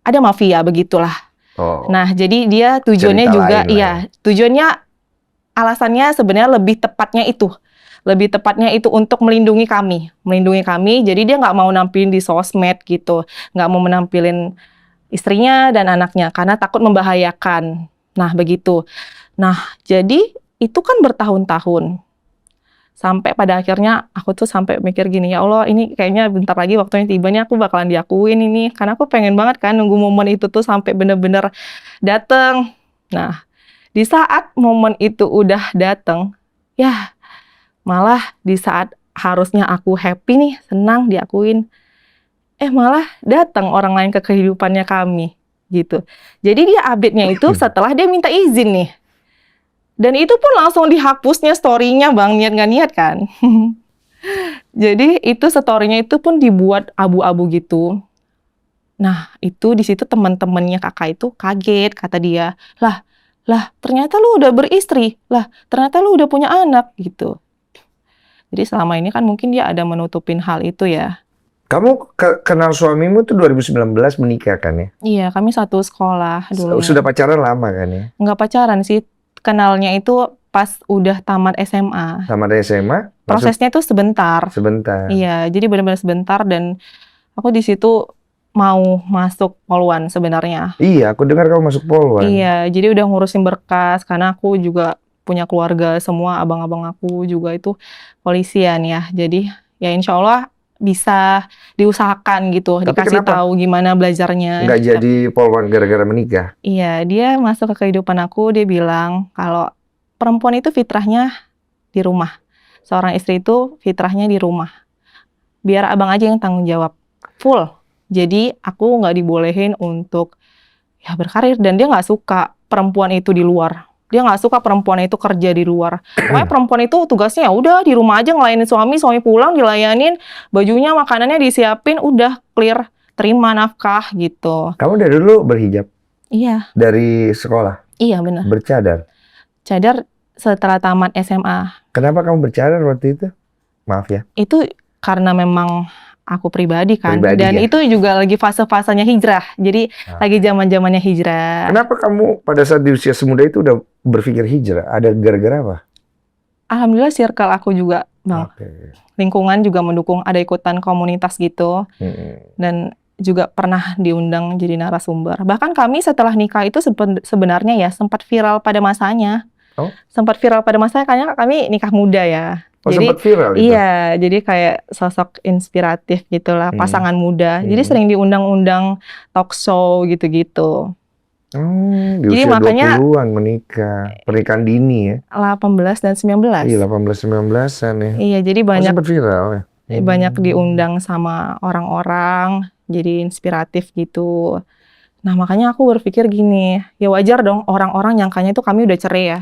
A: Ada mafia begitulah. Nah, jadi dia tujuannya juga, tujuannya alasannya sebenarnya lebih tepatnya itu untuk melindungi kami. Jadi dia nggak mau nampilin di sosmed gitu, nggak mau menampilin istrinya dan anaknya karena takut membahayakan. Nah, begitu. Nah, jadi itu kan bertahun-tahun. Sampai pada akhirnya aku tuh sampai mikir gini, ya Allah ini kayaknya bentar lagi waktunya tiba nih aku bakalan diakuin ini. Karena aku pengen banget kan nunggu momen itu tuh sampai bener-bener dateng. Nah, di saat momen itu udah dateng, ya malah di saat harusnya aku happy nih, senang diakuin, malah datang orang lain ke kehidupannya kami gitu. Jadi dia update-nya itu setelah dia minta izin nih. Dan itu pun langsung dihapusnya story-nya Bang, niat nggak niat kan. Jadi itu story-nya itu pun dibuat abu-abu gitu. Nah itu di situ teman-temannya kakak itu kaget, kata dia, lah ternyata lu udah beristri, lah ternyata lu udah punya anak gitu. Jadi selama ini kan mungkin dia ada menutupin hal itu ya.
B: Kamu kenal suamimu tuh 2019 menikah kan ya?
A: Iya, kami satu sekolah dulu.
B: Sudah pacaran lama kan ya?
A: Nggak pacaran sih, kenalnya itu pas udah tamat SMA.
B: Tamat SMA?
A: Prosesnya itu sebentar.
B: Sebentar.
A: Iya, jadi benar-benar sebentar dan aku di situ mau masuk Polwan sebenarnya.
B: Iya, aku dengar kamu masuk Polwan.
A: Iya, jadi udah ngurusin berkas karena aku juga punya keluarga semua, abang-abang aku juga itu polisian ya. Jadi ya insya Allah bisa diusahakan gitu. Tapi dikasih tahu gimana belajarnya.
B: Nggak jadi Polwan gara-gara menikah?
A: Iya, dia masuk ke kehidupan aku, dia bilang kalau perempuan itu fitrahnya di rumah. Seorang istri itu fitrahnya di rumah. Biar abang aja yang tanggung jawab. Full. Jadi aku nggak dibolehin untuk ya berkarir. Dan dia nggak suka perempuan itu di luar. Dia nggak suka perempuan itu kerja di luar. Pokoknya perempuan itu tugasnya ya udah di rumah aja ngelayanin suami pulang dilayanin, bajunya, makanannya disiapin, udah clear, terima nafkah gitu.
B: Kamu dari dulu berhijab?
A: Iya.
B: Dari sekolah?
A: Iya benar.
B: Bercadar? Cadar
A: setelah tamat SMA.
B: Kenapa kamu bercadar waktu itu? Maaf ya.
A: Itu karena memang aku pribadi kan. Dan
B: ya?
A: itu juga lagi fase-fasenya hijrah. Jadi lagi zaman-zamannya hijrah.
B: Kenapa kamu pada saat di usia semuda itu udah berpikir hijrah? Ada gara-gara apa?
A: Alhamdulillah circle aku juga, Bang. Lingkungan juga mendukung, ada ikutan komunitas gitu. Dan juga pernah diundang jadi narasumber. Bahkan kami setelah nikah itu sebenarnya ya sempat viral pada masanya. Sempat viral pada masanya karena kami nikah muda ya. Jadi
B: sempat viral itu?
A: Iya, jadi kayak sosok inspiratif gitulah, pasangan muda. Jadi sering diundang-undang talk show gitu-gitu.
B: Oh, di
A: Jadi
B: usia
A: makanya
B: 20-an menikah. Pernikahan dini ya.
A: 18 dan 19.
B: Iya, 18-19an ya.
A: Iya, jadi
B: Oh,
A: banyak
B: sempat viral ya.
A: banyak diundang sama orang-orang, jadi inspiratif gitu. Nah, makanya aku berpikir gini, ya wajar dong orang-orang nyangkanya itu kami udah cerai ya.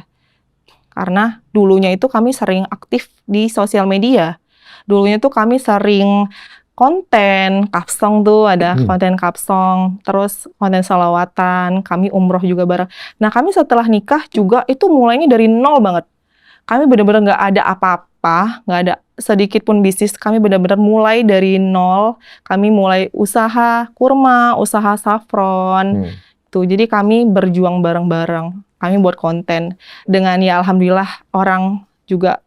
A: Karena dulunya itu kami sering aktif di sosial media. Dulunya tuh kami sering konten, kapsong tuh ada konten kapsong, terus konten salawatan, kami umroh juga bareng. Nah, kami setelah nikah juga itu mulainya dari nol banget. Kami benar-benar nggak ada apa-apa, nggak ada sedikit pun bisnis. Kami benar-benar mulai dari nol. Kami mulai usaha kurma, usaha saffron. Tuh, jadi kami berjuang bareng-bareng. Kami buat konten dengan ya alhamdulillah orang juga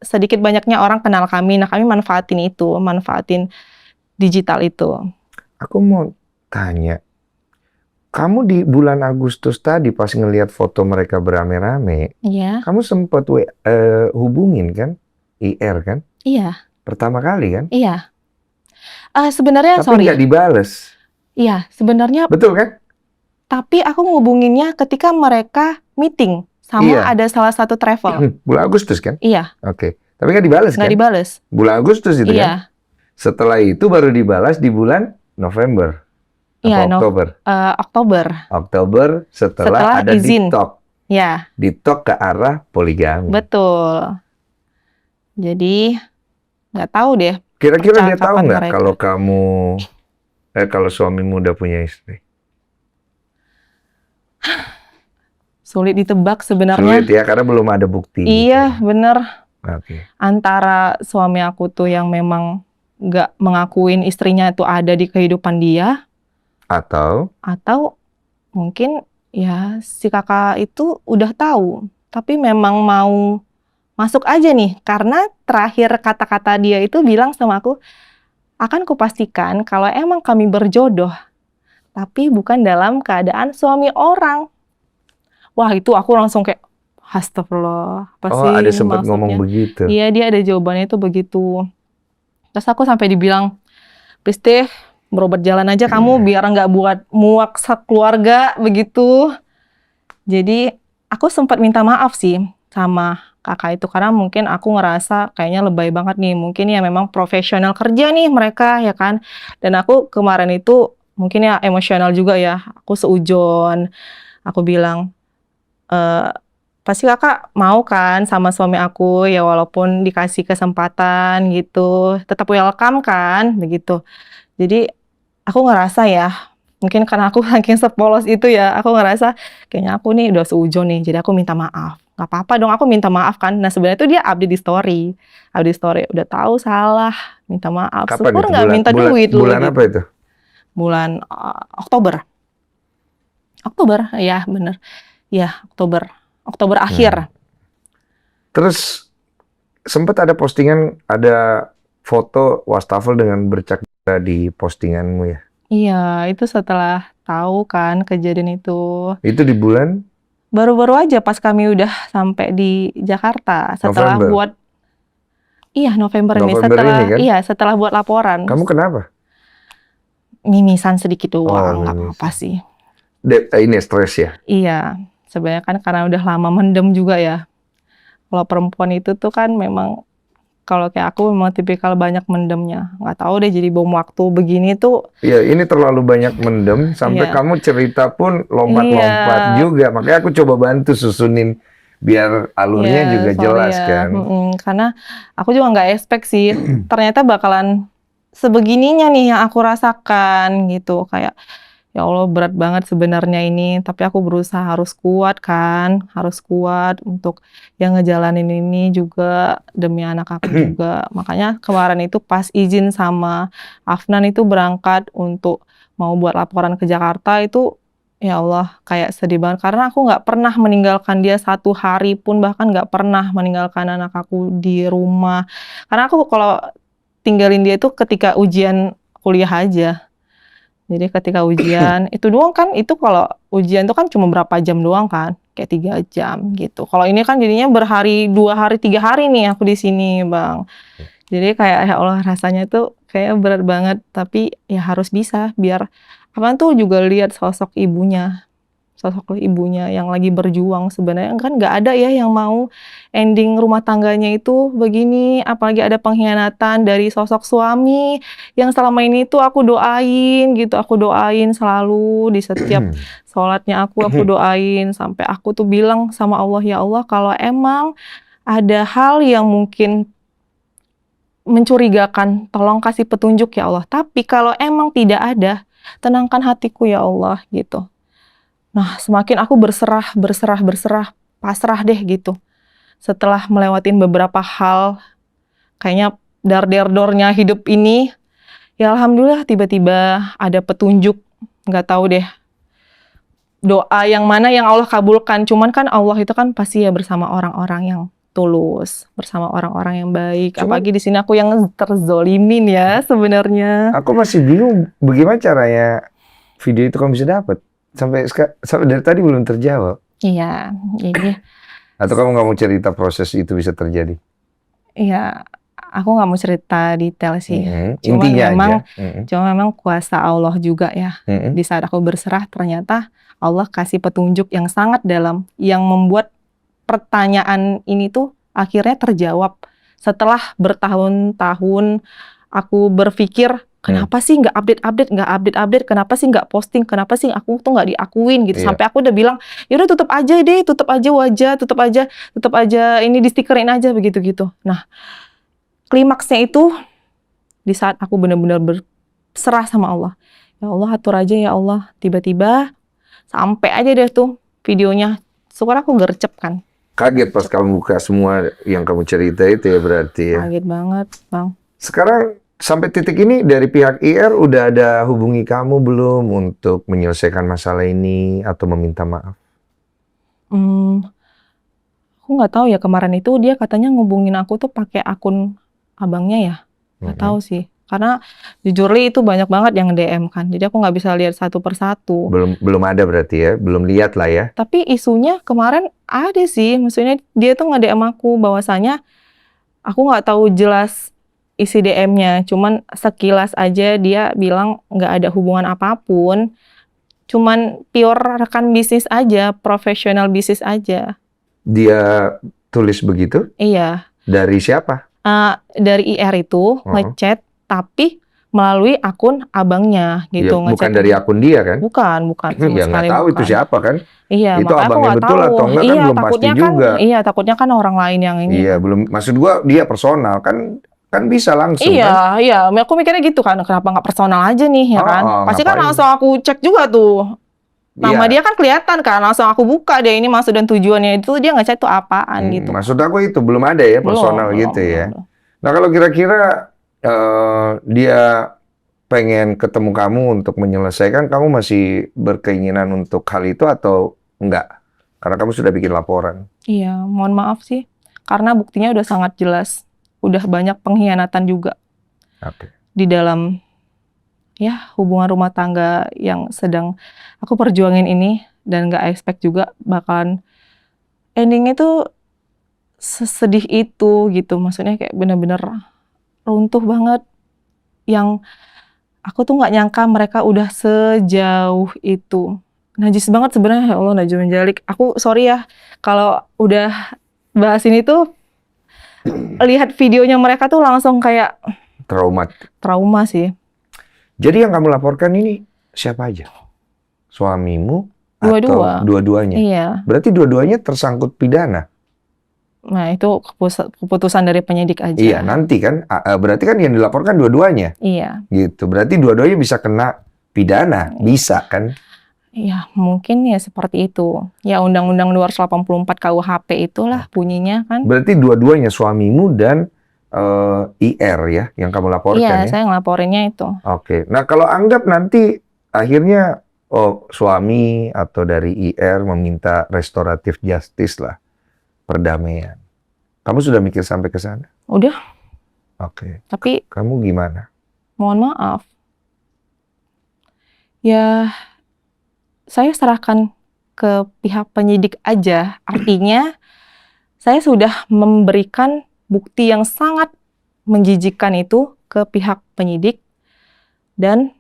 A: sedikit banyaknya orang kenal kami. Nah, kami manfaatin itu, manfaatin digital itu.
B: Aku mau tanya, kamu di bulan Agustus tadi pas ngelihat foto mereka berame-rame,
A: Iya.
B: kamu sempat hubungin kan? IR kan?
A: Iya.
B: Pertama kali kan?
A: Iya. Sebenarnya
B: Tapi
A: sorry.
B: nggak dibales.
A: Iya, sebenarnya
B: Betul kan?
A: tapi aku ngubunginnya ketika mereka meeting sama
B: Iya.
A: ada salah satu travel.
B: Bulan Agustus kan?
A: Iya,
B: Oke. Tapi nggak dibales
A: nggak
B: kan?
A: dibales.
B: Bulan Agustus itu kan?
A: Iya,
B: Setelah itu baru dibalas di bulan November.
A: iya,
B: Apa Oktober?
A: Oktober.
B: Oktober setelah ada
A: izin.
B: TikTok.
A: Ya,
B: TikTok ke arah poligami.
A: betul. Jadi nggak tahu deh.
B: Kira-kira dia tahu
A: percakapan
B: nggak
A: mereka.
B: kalau kamu, kalau suamimu udah punya istri?
A: Sulit ditebak sebenarnya.
B: Sulit ya, karena belum ada bukti.
A: Iya,
B: gitu.
A: bener.
B: Oke.
A: Antara suami aku tuh yang memang nggak mengakuin istrinya itu ada di kehidupan dia,
B: Atau
A: mungkin ya si kakak itu udah tahu, tapi memang mau masuk aja nih, karena terakhir kata-kata dia itu bilang sama aku, akan kupastikan kalau emang kami berjodoh, tapi bukan dalam keadaan suami orang. Wah, itu aku langsung kayak, astagfirullah, apa sih
B: ada
A: ini
B: sempat ngomong
A: maksudnya?
B: begitu.
A: Iya, dia ada jawabannya itu begitu. Terus aku sampai dibilang, please deh, berobat jalan aja kamu biar nggak buat muak sekeluarga begitu. Jadi aku sempat minta maaf sih sama kakak itu karena mungkin aku ngerasa kayaknya lebay banget nih. Mungkin ya memang profesional kerja nih mereka ya kan. Dan aku kemarin itu mungkin ya emosional juga ya. Aku seujon. Aku bilang, pasti kakak mau kan sama suami aku ya walaupun dikasih kesempatan gitu. Tetap welcome kan begitu. Jadi aku ngerasa ya, mungkin karena aku saking sepolos itu ya, aku ngerasa kayaknya aku nih udah seujon nih, jadi aku minta maaf. Gak apa-apa dong, aku minta maaf kan. Nah sebenarnya itu dia update di story. Update di story, udah tahu salah, minta maaf.
B: Kapan
A: Syukur
B: itu?
A: nggak minta duit lu.
B: Bulan
A: gitu.
B: apa itu?
A: Bulan Oktober. Oktober, ya bener. Ya, Oktober. Oktober akhir.
B: Terus sempat ada postingan, ada foto wastafel dengan bercak darah di postinganmu ya?
A: Iya, itu setelah tahu kan kejadian itu.
B: Itu di bulan?
A: Baru-baru aja pas kami udah sampai di Jakarta. Setelah
B: November?
A: buat November ini.
B: November
A: Setelah
B: ini kan?
A: Iya, setelah buat laporan.
B: Kamu kenapa?
A: Mimisan sedikit doang, nggak
B: mimisan.
A: apa-apa sih.
B: Ini stres ya?
A: Iya, sebenarnya kan karena udah lama mendem juga ya. Kalau perempuan itu tuh kan memang, kalau kayak aku memang tipikal banyak mendemnya. Nggak tahu deh, jadi bom waktu begini tuh.
B: Iya, ini terlalu banyak mendem sampai
A: Iya.
B: kamu cerita pun lompat-lompat
A: Iya.
B: juga. Makanya aku coba bantu susunin biar alurnya
A: Iya,
B: juga
A: sorry
B: jelas
A: ya.
B: kan.
A: Karena aku juga nggak expect sih, ternyata bakalan sebegininya nih yang aku rasakan gitu. Kayak, ya Allah berat banget sebenarnya ini, tapi aku berusaha harus kuat kan, harus kuat untuk yang ngejalanin ini juga demi anak aku juga. Makanya kemarin itu pas izin sama Afnan itu berangkat untuk mau buat laporan ke Jakarta itu, ya Allah kayak sedih banget karena aku nggak pernah meninggalkan dia satu hari pun, bahkan nggak pernah meninggalkan anak aku di rumah. Karena aku kalau tinggalin dia itu ketika ujian kuliah aja. Jadi ketika ujian, itu doang kan, itu kalau ujian itu kan cuma berapa jam doang kan, kayak 3 jam gitu. Kalau ini kan jadinya berhari, 2 hari, 3 hari nih aku di sini, Bang. Jadi kayak ya Allah rasanya tuh kayak berat banget, tapi ya harus bisa biar Afnan tuh juga lihat sosok ibunya. sosok ibunya yang lagi berjuang. Sebenarnya kan nggak ada ya yang mau ending rumah tangganya itu begini, apalagi ada pengkhianatan dari sosok suami yang selama ini tuh aku doain gitu, aku doain selalu di setiap sholatnya aku doain sampai aku tuh bilang sama Allah, ya Allah kalau emang ada hal yang mungkin mencurigakan, tolong kasih petunjuk ya Allah. Tapi kalau emang tidak ada, tenangkan hatiku ya Allah gitu. Nah, semakin aku berserah, pasrah deh gitu. Setelah melewatin beberapa hal, kayaknya dar-der-dornya hidup ini, ya alhamdulillah tiba-tiba ada petunjuk. Nggak tahu deh, doa yang mana yang Allah kabulkan. Cuman kan Allah itu kan pasti ya bersama orang-orang yang tulus, bersama orang-orang yang baik. Apalagi di sini aku yang terzolimin ya sebenarnya.
B: Aku masih bingung bagaimana caranya video itu kamu bisa dapat. Sampai dari tadi belum terjawab.
A: Iya, jadi
B: Atau kamu nggak mau cerita proses itu bisa terjadi?
A: iya, aku nggak mau cerita detail sih.
B: Intinya
A: Cuma memang kuasa Allah juga ya. Di saat aku berserah, ternyata Allah kasih petunjuk yang sangat dalam, yang membuat pertanyaan ini tuh akhirnya terjawab. Setelah bertahun-tahun aku berpikir, kenapa sih nggak update, kenapa sih nggak posting, kenapa sih aku tuh nggak diakuin gitu. Sampai aku udah bilang, yaudah tutup aja deh, tutup aja wajah, tutup aja ini di stikerin aja begitu-gitu. Nah, klimaksnya itu di saat aku benar-benar berserah sama Allah. Ya Allah, atur aja ya Allah. Tiba-tiba sampai aja deh tuh videonya. Syukur aku gercep kan.
B: Kaget pas kamu buka semua yang kamu cerita itu ya berarti ya.
A: Kaget banget, Bang.
B: Sekarang sampai titik ini dari pihak IR udah ada hubungi kamu belum untuk menyelesaikan masalah ini atau meminta maaf?
A: Aku nggak tahu ya, kemarin itu dia katanya ngubungin aku tuh pakai akun abangnya ya. Nggak tahu sih. Karena jujur Li itu banyak banget yang DM kan. Jadi aku nggak bisa lihat satu persatu.
B: Belum ada berarti ya, belum lihat lah ya.
A: Tapi isunya kemarin ada sih. Maksudnya dia tuh nge-DM aku bahwasanya aku nggak tahu jelas isi DM-nya. Cuman sekilas aja dia bilang nggak ada hubungan apapun. Cuman pure rekan bisnis aja, profesional bisnis aja.
B: Dia tulis begitu?
A: Iya.
B: Dari siapa?
A: Dari IR itu ngechat, tapi melalui akun abangnya gitu.
B: Ya, bukan dari akun dia kan?
A: Bukan.
B: Ya nggak tahu itu siapa kan?
A: Iya,
B: itu
A: makanya
B: abangnya
A: aku
B: betul
A: tahu.
B: atau enggak kan belum pasti juga.
A: Iya, takutnya kan orang lain yang ini.
B: Iya, belum. Maksud gua dia personal kan bisa langsung kan?
A: Iya. Aku mikirnya gitu kan, kenapa nggak personal aja nih ya kan? Pasti kan langsung aku cek juga tuh. Nama dia kan kelihatan kan, langsung aku buka deh ini maksud dan tujuannya itu dia ngechat tuh apaan gitu.
B: Maksud aku itu belum ada ya personal gitu ya. Nah kalau kira-kira dia pengen ketemu kamu untuk menyelesaikan, kamu masih berkeinginan untuk hal itu atau enggak? Karena kamu sudah bikin laporan.
A: Iya, mohon maaf sih. Karena buktinya udah sangat jelas. Udah banyak pengkhianatan juga. Di dalam hubungan rumah tangga yang sedang aku perjuangin ini, dan gak expect juga bakalan endingnya tuh sesedih itu gitu. Maksudnya kayak bener-bener runtuh banget. Yang aku tuh gak nyangka mereka udah sejauh itu. Najis banget sebenarnya, ya Allah, najis menjalik. Aku sorry ya kalau udah bahas ini tuh lihat videonya mereka tuh langsung kayak trauma sih.
B: Jadi yang kamu laporkan ini siapa aja? Suamimu atau dua-duanya?
A: Iya.
B: Berarti dua-duanya tersangkut pidana?
A: Nah itu keputusan dari penyidik aja.
B: Iya nanti kan, berarti kan yang dilaporkan dua-duanya?
A: Iya.
B: Gitu, berarti dua-duanya bisa kena pidana, bisa kan?
A: Iya, mungkin ya seperti itu. Ya Undang-Undang 284 KUHP itulah bunyinya kan.
B: Berarti dua-duanya suamimu dan IR ya yang kamu laporkan ya?
A: Iya, saya ngelaporinnya itu.
B: Oke. Nah kalau anggap nanti akhirnya suami atau dari IR meminta restoratif justice lah, perdamaian. Kamu sudah mikir sampai ke sana?
A: Udah.
B: Oke.
A: Tapi
B: kamu gimana?
A: Mohon maaf. Ya saya serahkan ke pihak penyidik aja. Artinya saya sudah memberikan bukti yang sangat menjijikkan itu ke pihak penyidik, dan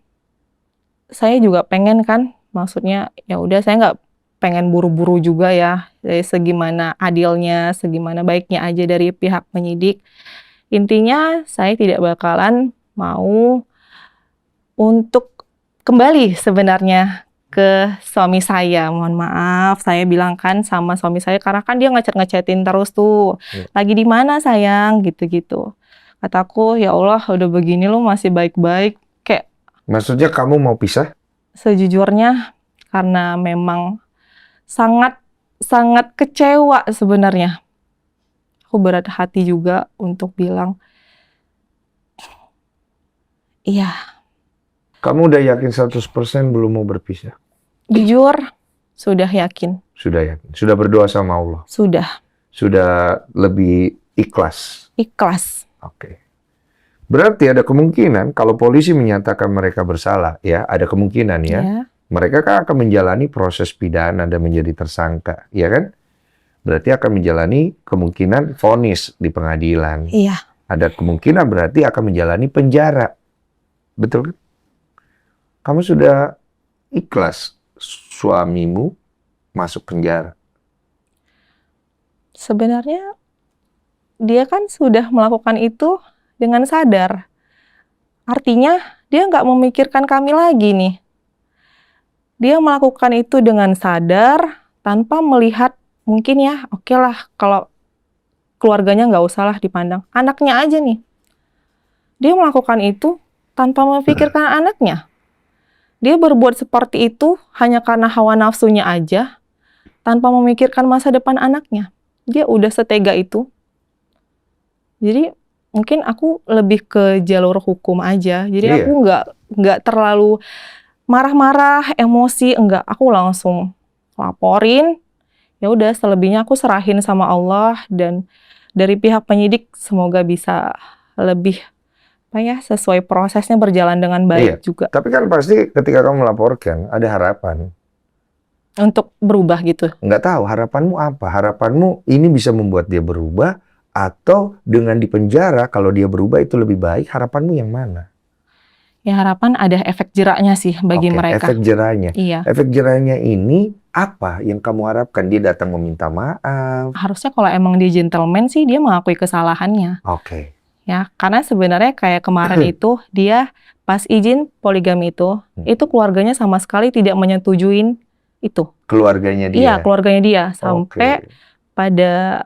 A: saya juga pengen kan, maksudnya ya udah saya pengen buru-buru juga ya, dari segimana adilnya, segimana baiknya aja dari pihak penyidik. Intinya saya tidak bakalan mau untuk kembali sebenarnya ke suami saya. Mohon maaf, saya bilang kan sama suami saya karena kan dia ngechat-ngechatin terus tuh. Lagi di mana sayang gitu-gitu. Kataku, ya Allah udah begini lo masih baik-baik. Kayak
B: Maksudnya kamu mau pisah?
A: sejujurnya karena memang sangat sangat kecewa sebenarnya. Aku berat hati juga untuk bilang, iya,
B: Kamu udah yakin 100% belum mau berpisah?
A: jujur sudah yakin,
B: Sudah yakin? Sudah berdoa sama Allah?
A: sudah
B: Sudah lebih ikhlas?
A: ikhlas.
B: Oke. Berarti ada kemungkinan kalau polisi menyatakan mereka bersalah, ya, ada kemungkinan ya.
A: Ya,
B: Mereka kan akan menjalani proses pidana dan menjadi tersangka, ya kan? Berarti akan menjalani kemungkinan vonis di pengadilan.
A: iya,
B: Ada kemungkinan berarti akan menjalani penjara. Betul kan? Kamu sudah ikhlas suamimu masuk penjara.
A: sebenarnya dia kan sudah melakukan itu dengan sadar. Artinya dia nggak memikirkan kami lagi nih. Dia melakukan itu dengan sadar tanpa melihat mungkin ya oke lah kalau keluarganya nggak usah lah dipandang. Anaknya aja nih. Dia melakukan itu tanpa memikirkan anaknya. Dia berbuat seperti itu hanya karena hawa nafsunya aja tanpa memikirkan masa depan anaknya. Dia udah setega itu. Jadi mungkin aku lebih ke jalur hukum aja. Jadi
B: Iya.
A: aku nggak terlalu marah-marah, emosi, enggak. Aku langsung laporin. Ya udah, selebihnya aku serahin sama Allah dan dari pihak penyidik semoga bisa lebih apa ya sesuai prosesnya berjalan dengan
B: Iya.
A: baik juga
B: Tapi kan pasti ketika kamu melaporkan ada harapan.
A: untuk berubah gitu.
B: Nggak tahu harapanmu apa. Harapanmu ini bisa membuat dia berubah atau dengan dipenjara kalau dia berubah itu lebih baik. Harapanmu yang mana?
A: Ya harapan ada efek jeraknya sih bagi
B: Oke,
A: mereka.
B: efek jerahnya.
A: Iya.
B: Efek jerahnya ini apa yang kamu harapkan? Dia datang meminta maaf.
A: Harusnya kalau emang dia gentleman sih dia mengakui kesalahannya.
B: Oke.
A: Ya, karena sebenarnya kayak kemarin itu dia pas izin poligami itu keluarganya sama sekali tidak menyetujuin itu.
B: Keluarganya dia.
A: Iya, keluarganya dia sampai
B: Oke.
A: pada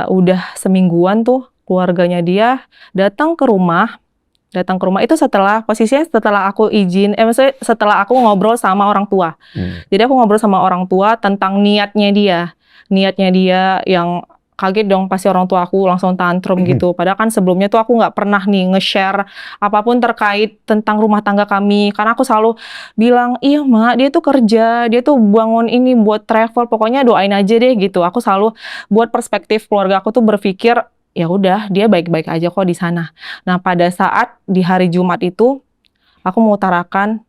A: udah semingguan tuh keluarganya dia datang ke rumah itu posisinya setelah aku izin, maksudnya setelah aku ngobrol sama orang tua. Jadi aku ngobrol sama orang tua tentang niatnya dia yang kaget dong pasti orang tua aku langsung tantrum gitu. Padahal kan sebelumnya tuh aku nggak pernah nih nge-share apapun terkait tentang rumah tangga kami. Karena aku selalu bilang, iya mak, dia tuh kerja, dia tuh bangun ini buat travel, pokoknya doain aja deh gitu. Aku selalu buat perspektif keluarga aku tuh berpikir, ya udah dia baik-baik aja kok di sana. Nah pada saat di hari Jumat itu, aku mengutarakan,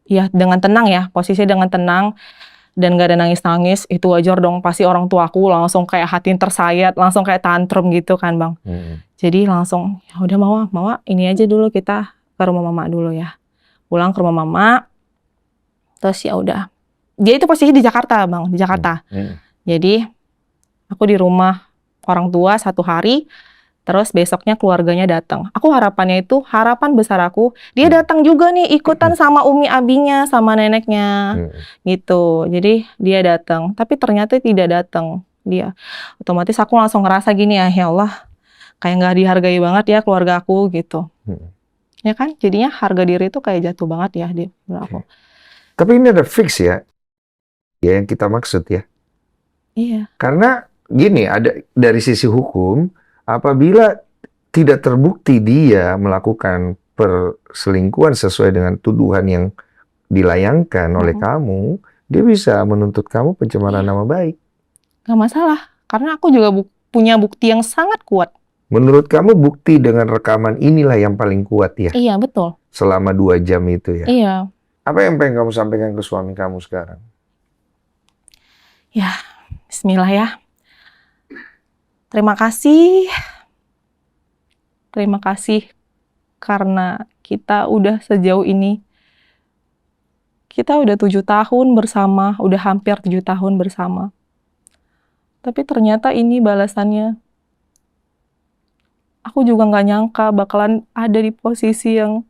A: ya dengan tenang ya, posisinya dengan tenang, dan gak ada nangis-nangis, itu wajar dong, pasti orang tuaku langsung kayak hati tersayat, langsung kayak tantrum gitu kan bang. Jadi langsung, ya udah mama ini aja dulu kita ke rumah mama dulu ya. Pulang ke rumah mama, terus ya udah. Dia itu posisi di Jakarta bang, di Jakarta. Jadi aku di rumah orang tua 1 hari, terus besoknya keluarganya datang. Aku harapannya itu, harapan besar aku, dia datang juga nih ikutan sama umi abinya, sama neneknya, gitu. Jadi dia datang, tapi ternyata tidak datang dia. Otomatis aku langsung ngerasa gini ya Allah, kayak nggak dihargai banget ya keluarga aku gitu. Ya kan, jadinya harga diri itu kayak jatuh banget ya di aku.
B: Tapi ini ada fix ya yang kita maksud ya.
A: Iya.
B: Karena gini, ada dari sisi hukum, apabila tidak terbukti dia melakukan perselingkuhan sesuai dengan tuduhan yang dilayangkan oleh kamu, dia bisa menuntut kamu pencemaran nama baik.
A: Nggak masalah, karena aku juga punya bukti yang sangat kuat.
B: Menurut kamu bukti dengan rekaman inilah yang paling kuat ya?
A: Iya, betul.
B: Selama 2 jam itu ya?
A: Iya.
B: Apa yang pengen kamu sampaikan ke suami kamu sekarang?
A: Ya, bismillah ya. Terima kasih. Terima kasih karena kita udah sejauh ini. Kita udah 7 tahun bersama, udah hampir 7 tahun bersama. Tapi ternyata ini balasannya. Aku juga nggak nyangka bakalan ada di posisi yang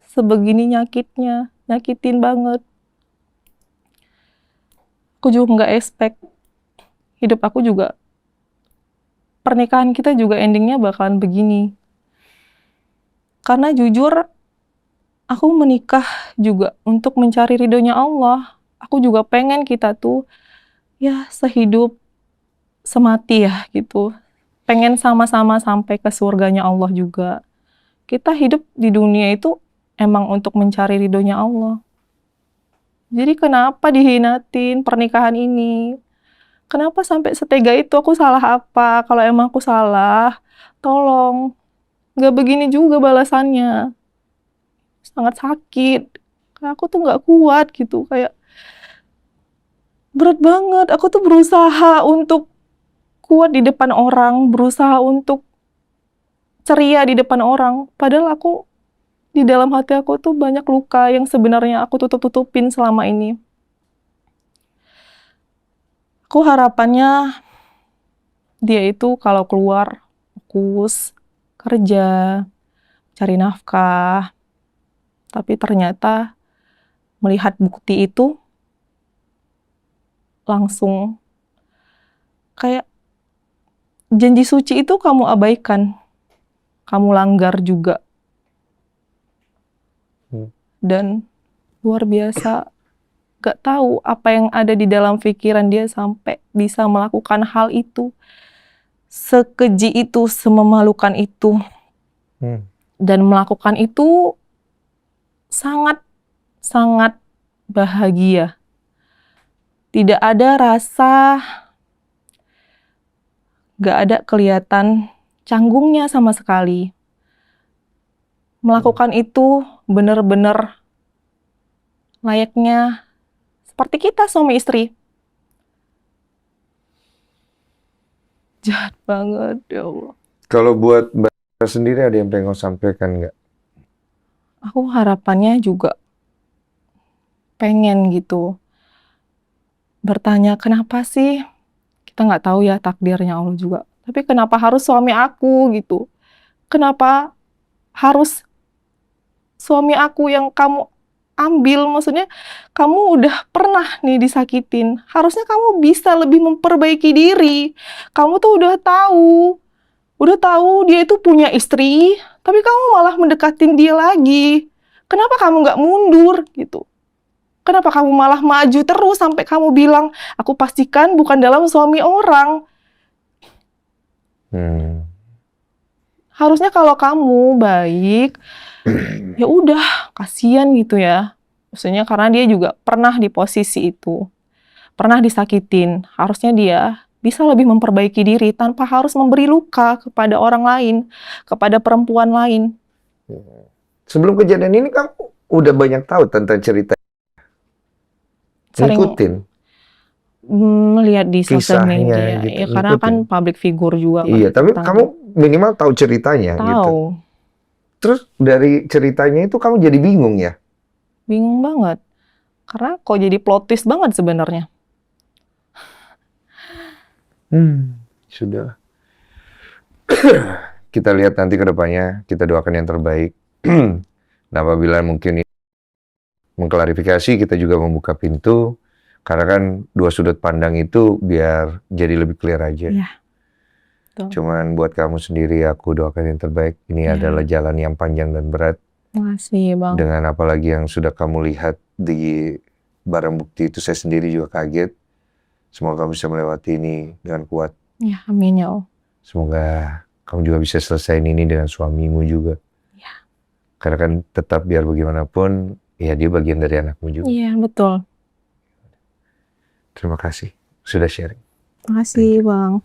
A: sebegini nyakitnya, nyakitin banget. Aku juga nggak expect. Hidup aku juga, pernikahan kita juga endingnya bakalan begini. Karena jujur, aku menikah juga untuk mencari ridhonya Allah. Aku juga pengen kita tuh ya sehidup semati ya gitu. Pengen sama-sama sampai ke surganya Allah juga. Kita hidup di dunia itu emang untuk mencari ridhonya Allah. Jadi kenapa dihinatin pernikahan ini? Kenapa sampai setega itu? Aku salah apa? Kalau emang aku salah, tolong. Gak begini juga balasannya. Sangat sakit. Kayak aku tuh gak kuat gitu. Kayak berat banget. Aku tuh berusaha untuk kuat di depan orang. Berusaha untuk ceria di depan orang. Padahal aku, di dalam hati aku tuh banyak luka yang sebenarnya aku tutup-tutupin selama ini. Aku harapannya dia itu kalau keluar fokus kerja, cari nafkah. Tapi ternyata melihat bukti itu langsung kayak janji suci itu kamu abaikan. Kamu langgar juga. Dan luar biasa, gak tahu apa yang ada di dalam pikiran dia sampai bisa melakukan hal itu. Sekeji itu, sememalukan itu. Dan melakukan itu sangat bahagia. Tidak ada rasa, gak ada kelihatan canggungnya sama sekali. Melakukan itu benar-benar layaknya seperti kita suami istri. Jahat banget, ya Allah.
B: Kalau buat Mbak sendiri ada yang pengen sampaikan nggak?
A: Aku harapannya juga pengen gitu bertanya, kenapa sih, kita nggak tahu ya takdirnya Allah juga, tapi kenapa harus suami aku gitu? Kenapa harus suami aku yang kamu ambil? Maksudnya kamu udah pernah nih disakitin, harusnya kamu bisa lebih memperbaiki diri. Kamu tuh udah tahu dia itu punya istri, tapi kamu malah mendekatin dia lagi. Kenapa kamu nggak mundur gitu? Kenapa kamu malah maju terus sampai kamu bilang, aku pastikan bukan dalam suami orang. Harusnya kalau kamu baik, ya udah kasihan gitu ya. Maksudnya karena dia juga pernah di posisi itu, pernah disakitin. Harusnya dia bisa lebih memperbaiki diri tanpa harus memberi luka kepada orang lain, kepada perempuan lain.
B: Sebelum kejadian ini kamu udah banyak tahu tentang cerita, ngikutin
A: melihat di sosial media,
B: gitu,
A: ya karena kan public figure juga.
B: Iya, tapi kamu minimal tahu ceritanya gitu.
A: Tahu.
B: Terus dari ceritanya itu kamu jadi bingung ya?
A: Bingung banget. Karena kok jadi plot twist banget sebenarnya.
B: Sudah. Kita lihat nanti ke depannya, kita doakan yang terbaik. Nah, apabila mungkin mengklarifikasi, kita juga membuka pintu. Karena kan dua sudut pandang itu biar jadi lebih clear aja.
A: Iya.
B: Cuman buat kamu sendiri, aku doakan yang terbaik. Ini adalah jalan yang panjang dan berat.
A: Makasih, Bang.
B: Dengan apalagi yang sudah kamu lihat di barang bukti itu, saya sendiri juga kaget. Semoga kamu bisa melewati ini dengan kuat.
A: Ya, amin ya Allah.
B: Semoga kamu juga bisa selesaiin ini dengan suamimu juga.
A: Ya.
B: Karena kan tetap biar bagaimanapun, ya dia bagian dari anakmu juga.
A: Iya, betul.
B: Terima kasih sudah sharing.
A: Makasih, Bang.